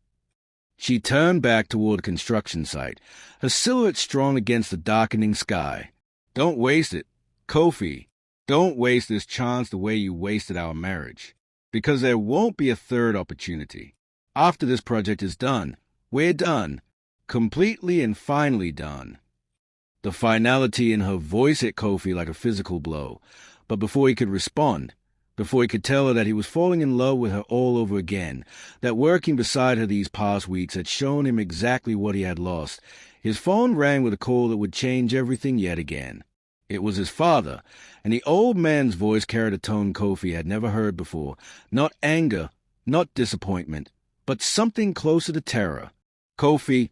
She turned back toward the construction site, her silhouette strong against the darkening sky. "Don't waste it, Kofi. Don't waste this chance the way you wasted our marriage. Because there won't be a third opportunity. After this project is done, we're done. Completely and finally done." The finality in her voice hit Kofi like a physical blow, but before he could respond, before he could tell her that he was falling in love with her all over again, that working beside her these past weeks had shown him exactly what he had lost. His phone rang with a call that would change everything yet again. It was his father, and the old man's voice carried a tone Kofi had never heard before. Not anger, not disappointment, but something closer to terror. "Kofi,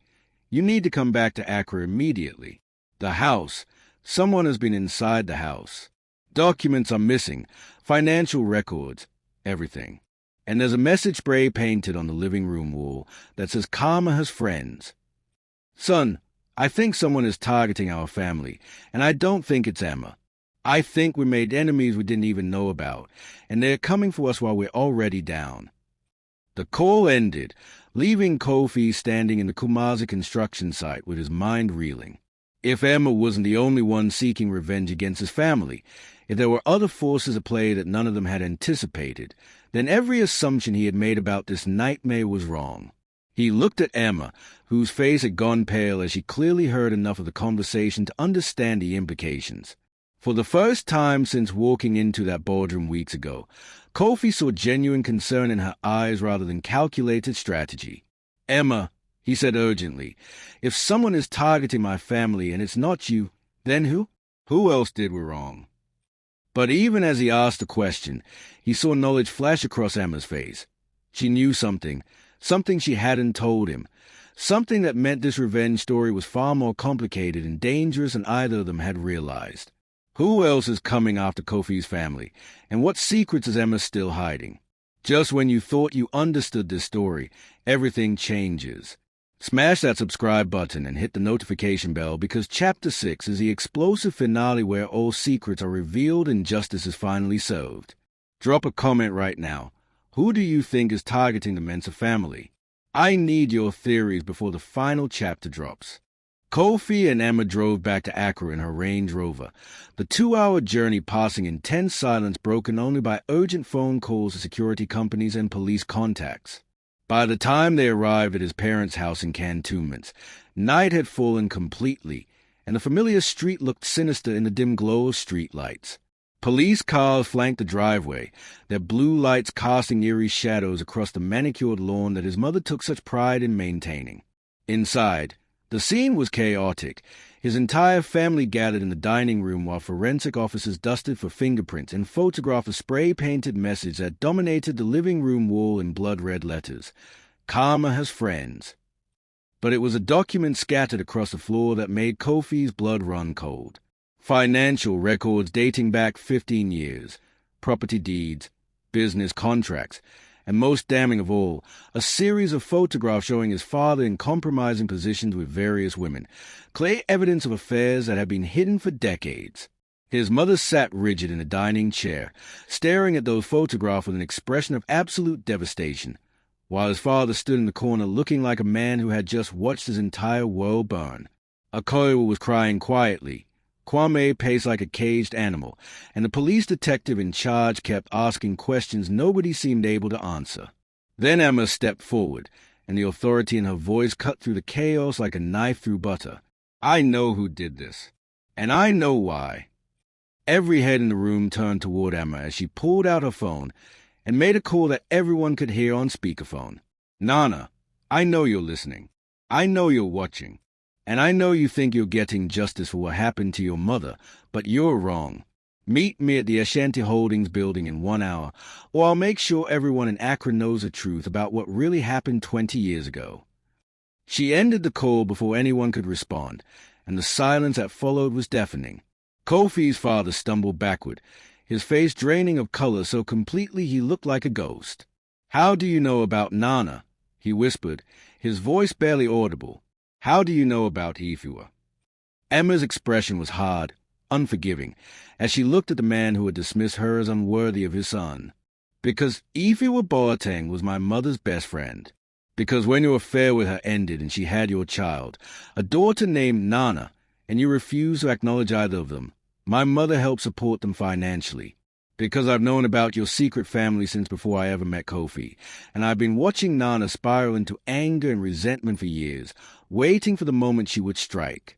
you need to come back to Accra immediately. The house. Someone has been inside the house. Documents are missing, financial records, everything. And there's a message spray painted on the living room wall that says Karma has friends. Son, I think someone is targeting our family, and I don't think it's Emma. I think we made enemies we didn't even know about, and they're coming for us while we're already down." The call ended, leaving Kofi standing in the Kumasi construction site with his mind reeling. If Emma wasn't the only one seeking revenge against his family, if there were other forces at play that none of them had anticipated, then every assumption he had made about this nightmare was wrong. He looked at Emma, whose face had gone pale as she clearly heard enough of the conversation to understand the implications. For the first time since walking into that boardroom weeks ago, Kofi saw genuine concern in her eyes rather than calculated strategy. "Emma," he said urgently, "if someone is targeting my family and it's not you, then who? Who else did we wrong?" But even as he asked the question, he saw knowledge flash across Emma's face. She knew something she hadn't told him, something that meant this revenge story was far more complicated and dangerous than either of them had realized. Who else is coming after Kofi's family, and what secrets is Emma still hiding? Just when you thought you understood this story, everything changes. Smash that subscribe button and hit the notification bell because Chapter 6 is the explosive finale where all secrets are revealed and justice is finally served. Drop a comment right now. Who do you think is targeting the Mensah family? I need your theories before the final chapter drops. Kofi and Emma drove back to Accra in her Range Rover, the 2-hour journey passing in tense silence broken only by urgent phone calls to security companies and police contacts. By the time they arrived at his parents' house in Cantonments, night had fallen completely, and the familiar street looked sinister in the dim glow of street lights. Police cars flanked the driveway, their blue lights casting eerie shadows across the manicured lawn that his mother took such pride in maintaining. Inside, the scene was chaotic. His entire family gathered in the dining room while forensic officers dusted for fingerprints and photographed a spray-painted message that dominated the living room wall in blood-red letters. Karma has friends. But it was a document scattered across the floor that made Kofi's blood run cold. Financial records dating back 15 years, property deeds, business contracts, and most damning of all, a series of photographs showing his father in compromising positions with various women, clear evidence of affairs that had been hidden for decades. His mother sat rigid in a dining chair, staring at those photographs with an expression of absolute devastation, while his father stood in the corner looking like a man who had just watched his entire world burn. Akoya was crying quietly. Kwame paced like a caged animal, and the police detective in charge kept asking questions nobody seemed able to answer. Then Emma stepped forward, and the authority in her voice cut through the chaos like a knife through butter. "I know who did this, and I know why." Every head in the room turned toward Emma as she pulled out her phone and made a call that everyone could hear on speakerphone. "Nana, I know you're listening. I know you're watching. And I know you think you're getting justice for what happened to your mother, but you're wrong. Meet me at the Ashanti Holdings building in 1 hour, or I'll make sure everyone in Accra knows the truth about what really happened 20 years ago." She ended the call before anyone could respond, and the silence that followed was deafening. Kofi's father stumbled backward, his face draining of color so completely he looked like a ghost. "How do you know about Nana?" he whispered, his voice barely audible. "How do you know about Ifewa?" Emma's expression was hard, unforgiving, as she looked at the man who had dismissed her as unworthy of his son. "Because Ifewa Boateng was my mother's best friend. Because when your affair with her ended and she had your child, a daughter named Nana, and you refused to acknowledge either of them, my mother helped support them financially. Because I've known about your secret family since before I ever met Kofi, and I've been watching Nana spiral into anger and resentment for years, waiting for the moment she would strike."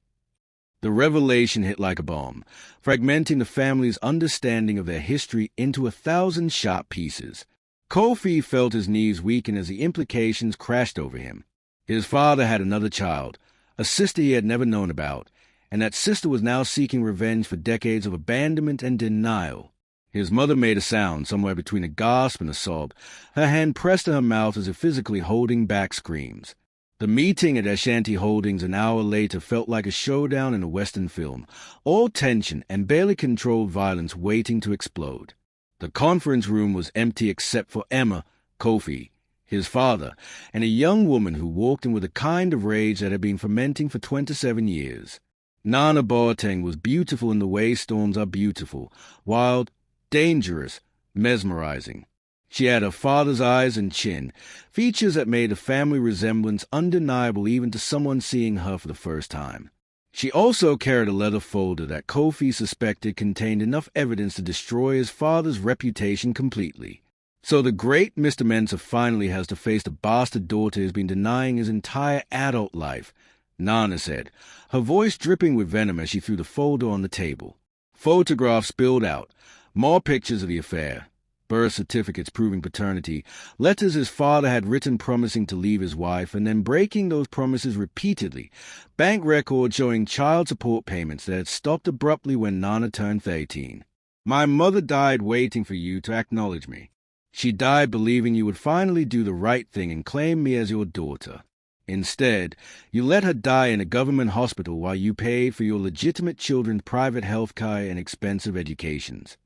The revelation hit like a bomb, fragmenting the family's understanding of their history into 1,000 sharp pieces. Kofi felt his knees weaken as the implications crashed over him. His father had another child, a sister he had never known about, and that sister was now seeking revenge for decades of abandonment and denial. His mother made a sound somewhere between a gasp and a sob, her hand pressed to her mouth as if physically holding back screams. The meeting at Ashanti Holdings an hour later felt like a showdown in a Western film, all tension and barely controlled violence waiting to explode. The conference room was empty except for Emma, Kofi, his father, and a young woman who walked in with a kind of rage that had been fermenting for 27 years. Nana Boateng was beautiful in the way storms are beautiful, wild, dangerous, mesmerizing. She had her father's eyes and chin, features that made a family resemblance undeniable even to someone seeing her for the first time. She also carried a leather folder that Kofi suspected contained enough evidence to destroy his father's reputation completely. So the great Mr. Mensah finally has to face the bastard daughter he's been denying his entire adult life, Nana said, her voice dripping with venom as she threw the folder on the table. Photographs spilled out, more pictures of the affair, birth certificates proving paternity, letters his father had written promising to leave his wife and then breaking those promises repeatedly, bank records showing child support payments that had stopped abruptly when Nana turned 13. My mother died waiting for you to acknowledge me. She died believing you would finally do the right thing and claim me as your daughter. Instead, you let her die in a government hospital while you paid for your legitimate children's private health care and expensive educations.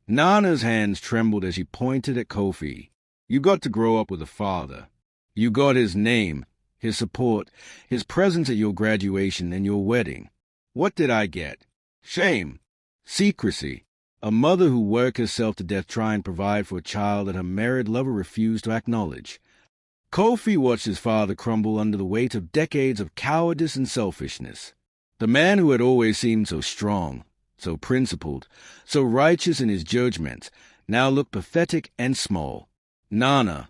Nana's hands trembled as she pointed at Kofi. You got to grow up with a father. You got his name, his support, his presence at your graduation and your wedding. What did I get? Shame. Secrecy. A mother who worked herself to death trying to provide for a child that her married lover refused to acknowledge. Kofi watched his father crumble under the weight of decades of cowardice and selfishness. The man who had always seemed so strong, so principled, so righteous in his judgments, now looked pathetic and small. Nana,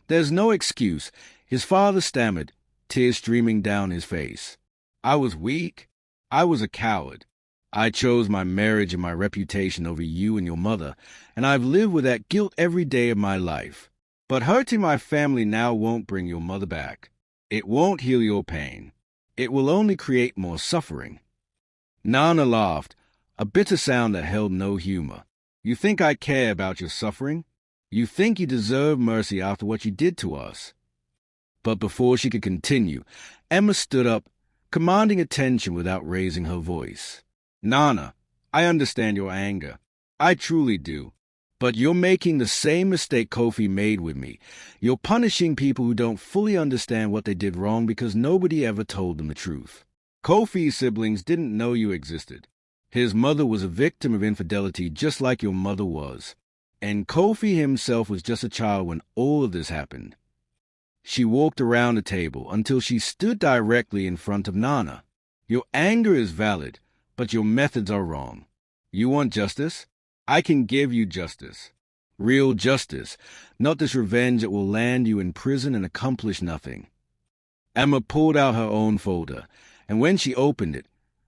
there's no excuse, his father stammered, tears streaming down his face. I was weak. I was a coward. I chose my marriage and my reputation over you and your mother, and I've lived with that guilt every day of my life. But hurting my family now won't bring your mother back. It won't heal your pain. It will only create more suffering. Nana laughed, a bitter sound that held no humor. You think I care about your suffering? You think you deserve mercy after what you did to us? But before she could continue, Emma stood up, commanding attention without raising her voice. Nana, I understand your anger. I truly do. But you're making the same mistake Kofi made with me. You're punishing people who don't fully understand what they did wrong because nobody ever told them the truth. Kofi's siblings didn't know you existed. His mother was a victim of infidelity just like your mother was. And Kofi himself was just a child when all of this happened. She walked around the table until she stood directly in front of Nana. Your anger is valid, but your methods are wrong. You want justice? I can give you justice. Real justice, not this revenge that will land you in prison and accomplish nothing. Emma pulled out her own folder, and when she opened it,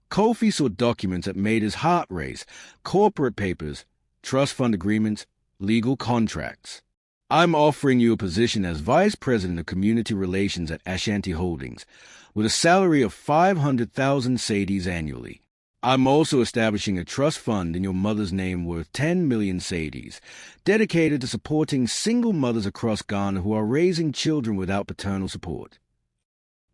Kofi saw documents that made his heart race, corporate papers, trust fund agreements, legal contracts. I'm offering you a position as Vice President of Community Relations at Ashanti Holdings, with a salary of 500,000 cedis annually. I'm also establishing a trust fund in your mother's name worth 10 million cedis, dedicated to supporting single mothers across Ghana who are raising children without paternal support.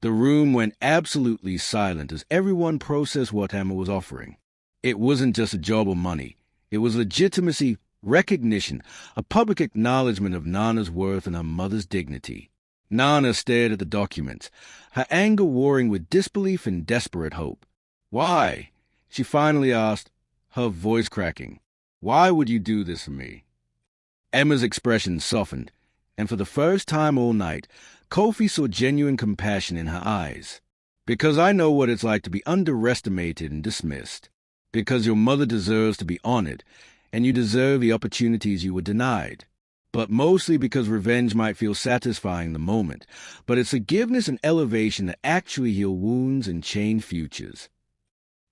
The room went absolutely silent as everyone processed what Emma was offering. It wasn't just a job or money. It was legitimacy, recognition, a public acknowledgement of Nana's worth and her mother's dignity. Nana stared at the documents, her anger warring with disbelief and desperate hope. Why? She finally asked, her voice cracking. Why would you do this for me? Emma's expression softened, and for the first time all night, Kofi saw genuine compassion in her eyes. Because I know what it's like to be underestimated and dismissed. Because your mother deserves to be honored, and you deserve the opportunities you were denied. but mostly because revenge might feel satisfying in the moment, but it's forgiveness and elevation that actually heal wounds and change futures.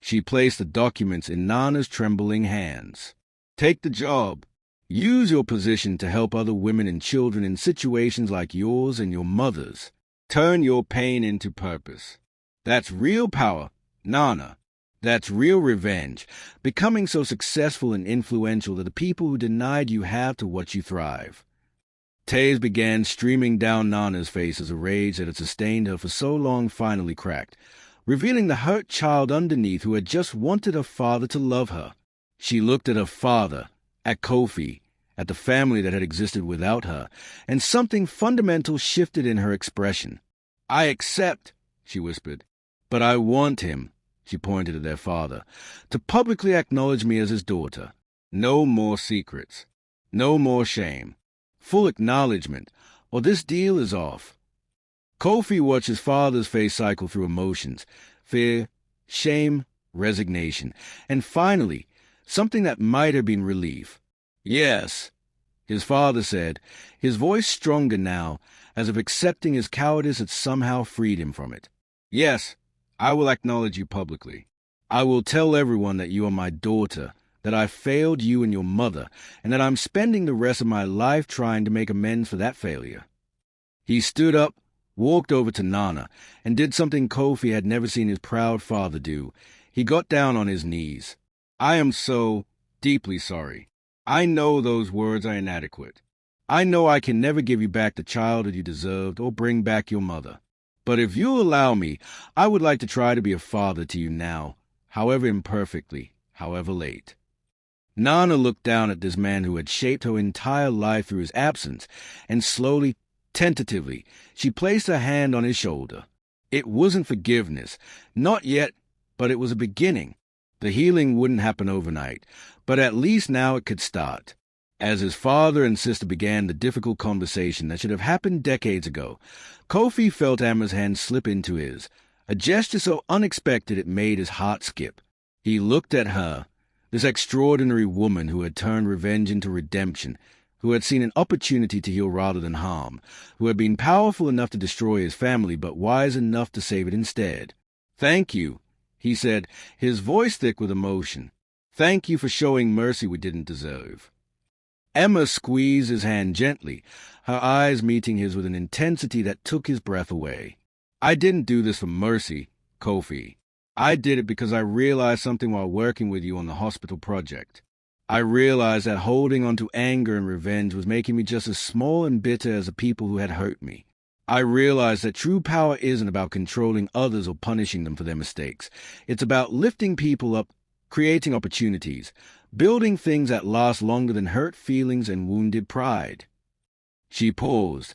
She placed the documents in Nana's trembling hands. Take the job. Use your position to help other women and children in situations like yours and your mother's. Turn your pain into purpose. That's real power, Nana. That's real revenge, becoming so successful and influential that the people who denied you have to watch you thrive. Tears began streaming down Nana's face as a rage that had sustained her for so long finally cracked, revealing the hurt child underneath who had just wanted her father to love her. She looked at her father, at Kofi, at the family that had existed without her, and something fundamental shifted in her expression. I accept, she whispered, but I want him. She pointed at their father, to publicly acknowledge me as his daughter. No more secrets. No more shame. Full acknowledgement, or this deal is off. Kofi watched his father's face cycle through emotions, fear, shame, resignation, and finally, something that might have been relief. Yes, his father said, his voice stronger now, as if accepting his cowardice had somehow freed him from it. Yes, I will acknowledge you publicly. I will tell everyone that you are my daughter, that I failed you and your mother, and that I'm spending the rest of my life trying to make amends for that failure. He stood up, walked over to Nana, and did something Kofi had never seen his proud father do. He got down on his knees. I am so deeply sorry. I know those words are inadequate. I know I can never give you back the childhood you deserved or bring back your mother. But if you'll allow me, I would like to try to be a father to you now, however imperfectly, however late. Nana looked down at this man who had shaped her entire life through his absence, and slowly, tentatively, she placed her hand on his shoulder. It wasn't forgiveness, not yet, but it was a beginning. The healing wouldn't happen overnight, but at least now it could start. As his father and sister began the difficult conversation that should have happened decades ago, Kofi felt Emma's hand slip into his, a gesture so unexpected it made his heart skip. He looked at her, this extraordinary woman who had turned revenge into redemption, who had seen an opportunity to heal rather than harm, who had been powerful enough to destroy his family but wise enough to save it instead. Thank you, he said, his voice thick with emotion. Thank you for showing mercy we didn't deserve. Emma squeezed his hand gently, her eyes meeting his with an intensity that took his breath away. I didn't do this for mercy, Kofi. I did it because I realized something while working with you on the hospital project. I realized that holding on to anger and revenge was making me just as small and bitter as the people who had hurt me. I realized that true power isn't about controlling others or punishing them for their mistakes. It's about lifting people up, creating opportunities, building things that last longer than hurt feelings and wounded pride. She paused,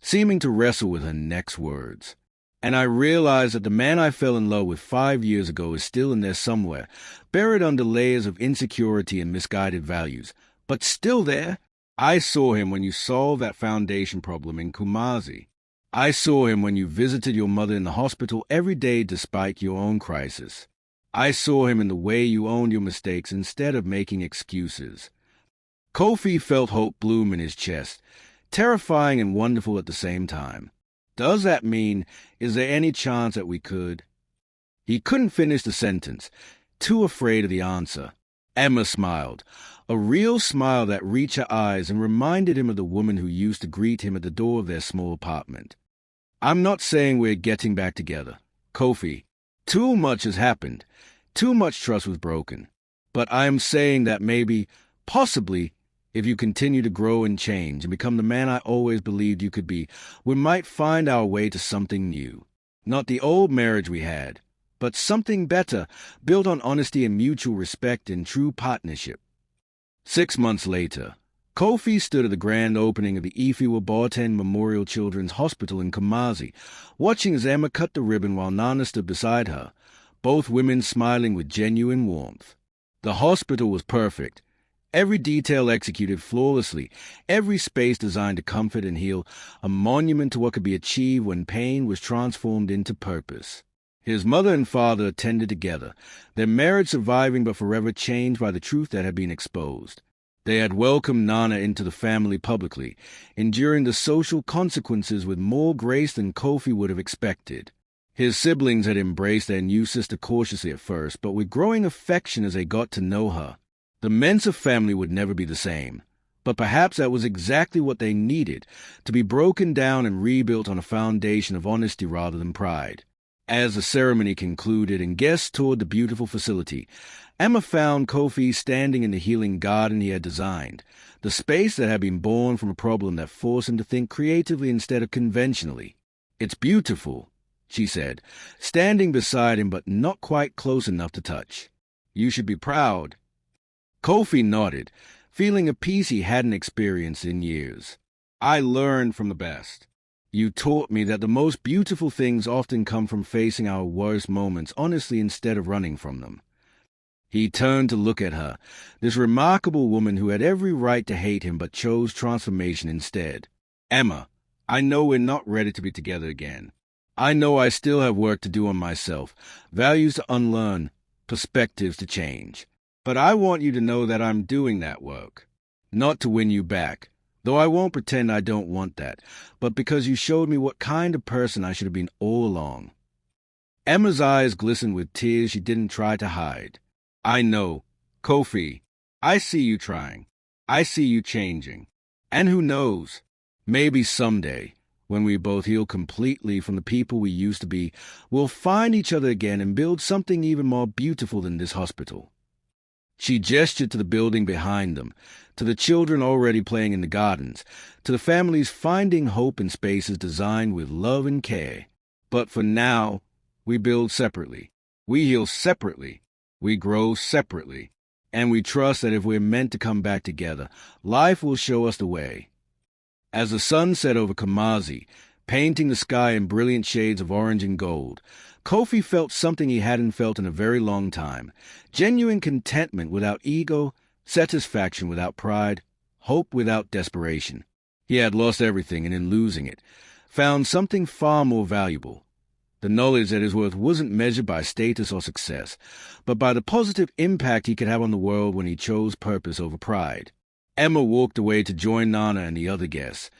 seeming to wrestle with her next words. And I realized that the man I fell in love with 5 years ago is still in there somewhere, buried under layers of insecurity and misguided values. But still there. I saw him when you solved that foundation problem in Kumasi. I saw him when you visited your mother in the hospital every day despite your own crisis. I saw him in the way you owned your mistakes instead of making excuses. Kofi felt hope bloom in his chest, terrifying and wonderful at the same time. Does that mean, is there any chance that we could? He couldn't finish the sentence, too afraid of the answer. Emma smiled, a real smile that reached her eyes and reminded him of the woman who used to greet him at the door of their small apartment. I'm not saying we're getting back together, Kofi. Too much has happened. Too much trust was broken. But I am saying that maybe, possibly, if you continue to grow and change and become the man I always believed you could be, we might find our way to something new. Not the old marriage we had, but something better, built on honesty and mutual respect and true partnership. 6 months later, Kofi stood at the grand opening of the Ifiwa Boateng Memorial Children's Hospital in Kumasi, watching as Emma cut the ribbon while Nana stood beside her, both women smiling with genuine warmth. The hospital was perfect. Every detail executed flawlessly, every space designed to comfort and heal, a monument to what could be achieved when pain was transformed into purpose. His mother and father attended together, their marriage surviving but forever changed by the truth that had been exposed. They had welcomed Nana into the family publicly, enduring the social consequences with more grace than Kofi would have expected. His siblings had embraced their new sister cautiously at first, but with growing affection as they got to know her. The Mensah family would never be the same, but perhaps that was exactly what they needed, to be broken down and rebuilt on a foundation of honesty rather than pride. As the ceremony concluded and guests toured the beautiful facility, Emma found Kofi standing in the healing garden he had designed, the space that had been born from a problem that forced him to think creatively instead of conventionally. "It's beautiful," she said, standing beside him but not quite close enough to touch. "You should be proud." Kofi nodded, feeling a peace he hadn't experienced in years. "I learned from the best. You taught me that the most beautiful things often come from facing our worst moments honestly instead of running from them." He turned to look at her, this remarkable woman who had every right to hate him but chose transformation instead. "Emma, I know we're not ready to be together again. I know I still have work to do on myself, values to unlearn, perspectives to change. But I want you to know that I'm doing that work. Not to win you back, though I won't pretend I don't want that, but because you showed me what kind of person I should have been all along." Emma's eyes glistened with tears she didn't try to hide. "I know, Kofi. I see you trying. I see you changing. And who knows, maybe someday, when we both heal completely from the people we used to be, we'll find each other again and build something even more beautiful than this hospital." She gestured to the building behind them, to the children already playing in the gardens, to the families finding hope in spaces designed with love and care. "But for now, we build separately. We heal separately. We grow separately. And we trust that if we're meant to come back together, life will show us the way." As the sun set over Kamazi, painting the sky in brilliant shades of orange and gold, Kofi felt something he hadn't felt in a very long time: genuine contentment without ego, satisfaction without pride, hope without desperation. He had lost everything, and in losing it, found something far more valuable: the knowledge that his worth wasn't measured by status or success, but by the positive impact he could have on the world when he chose purpose over pride. Emma walked away to join Nana and the other guests,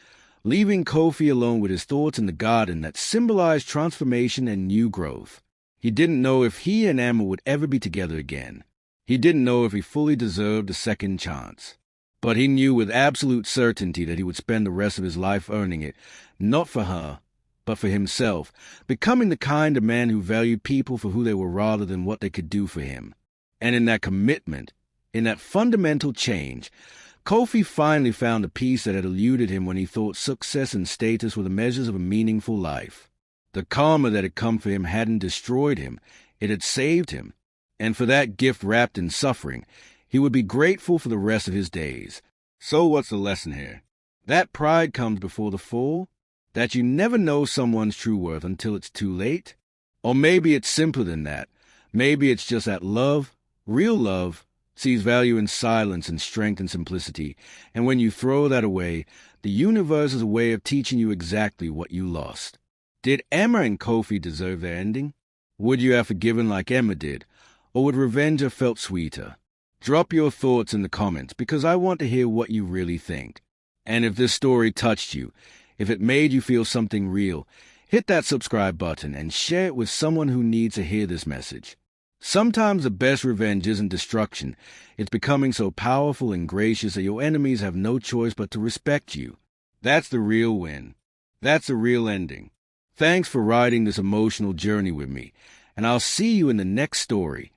leaving Kofi alone with his thoughts in the garden that symbolized transformation and new growth. He didn't know if he and Emma would ever be together again. He didn't know if he fully deserved a second chance. But he knew with absolute certainty that he would spend the rest of his life earning it, not for her, but for himself, becoming the kind of man who valued people for who they were rather than what they could do for him. And in that commitment, in that fundamental change, Kofi finally found a peace that had eluded him when he thought success and status were the measures of a meaningful life. The karma that had come for him hadn't destroyed him, it had saved him. And for that gift wrapped in suffering, he would be grateful for the rest of his days. So what's the lesson here? That pride comes before the fall? That you never know someone's true worth until it's too late? Or maybe it's simpler than that. Maybe it's just that love, real love, sees value in silence and strength and simplicity, and when you throw that away, the universe is a way of teaching you exactly what you lost. Did Emma and Kofi deserve their ending? Would you have forgiven like Emma did, or would revenge have felt sweeter? Drop your thoughts in the comments, because I want to hear what you really think. And if this story touched you, if it made you feel something real, hit that subscribe button and share it with someone who needs to hear this message. Sometimes the best revenge isn't destruction. It's becoming so powerful and gracious that your enemies have no choice but to respect you. That's the real win. That's the real ending. Thanks for riding this emotional journey with me, and I'll see you in the next story.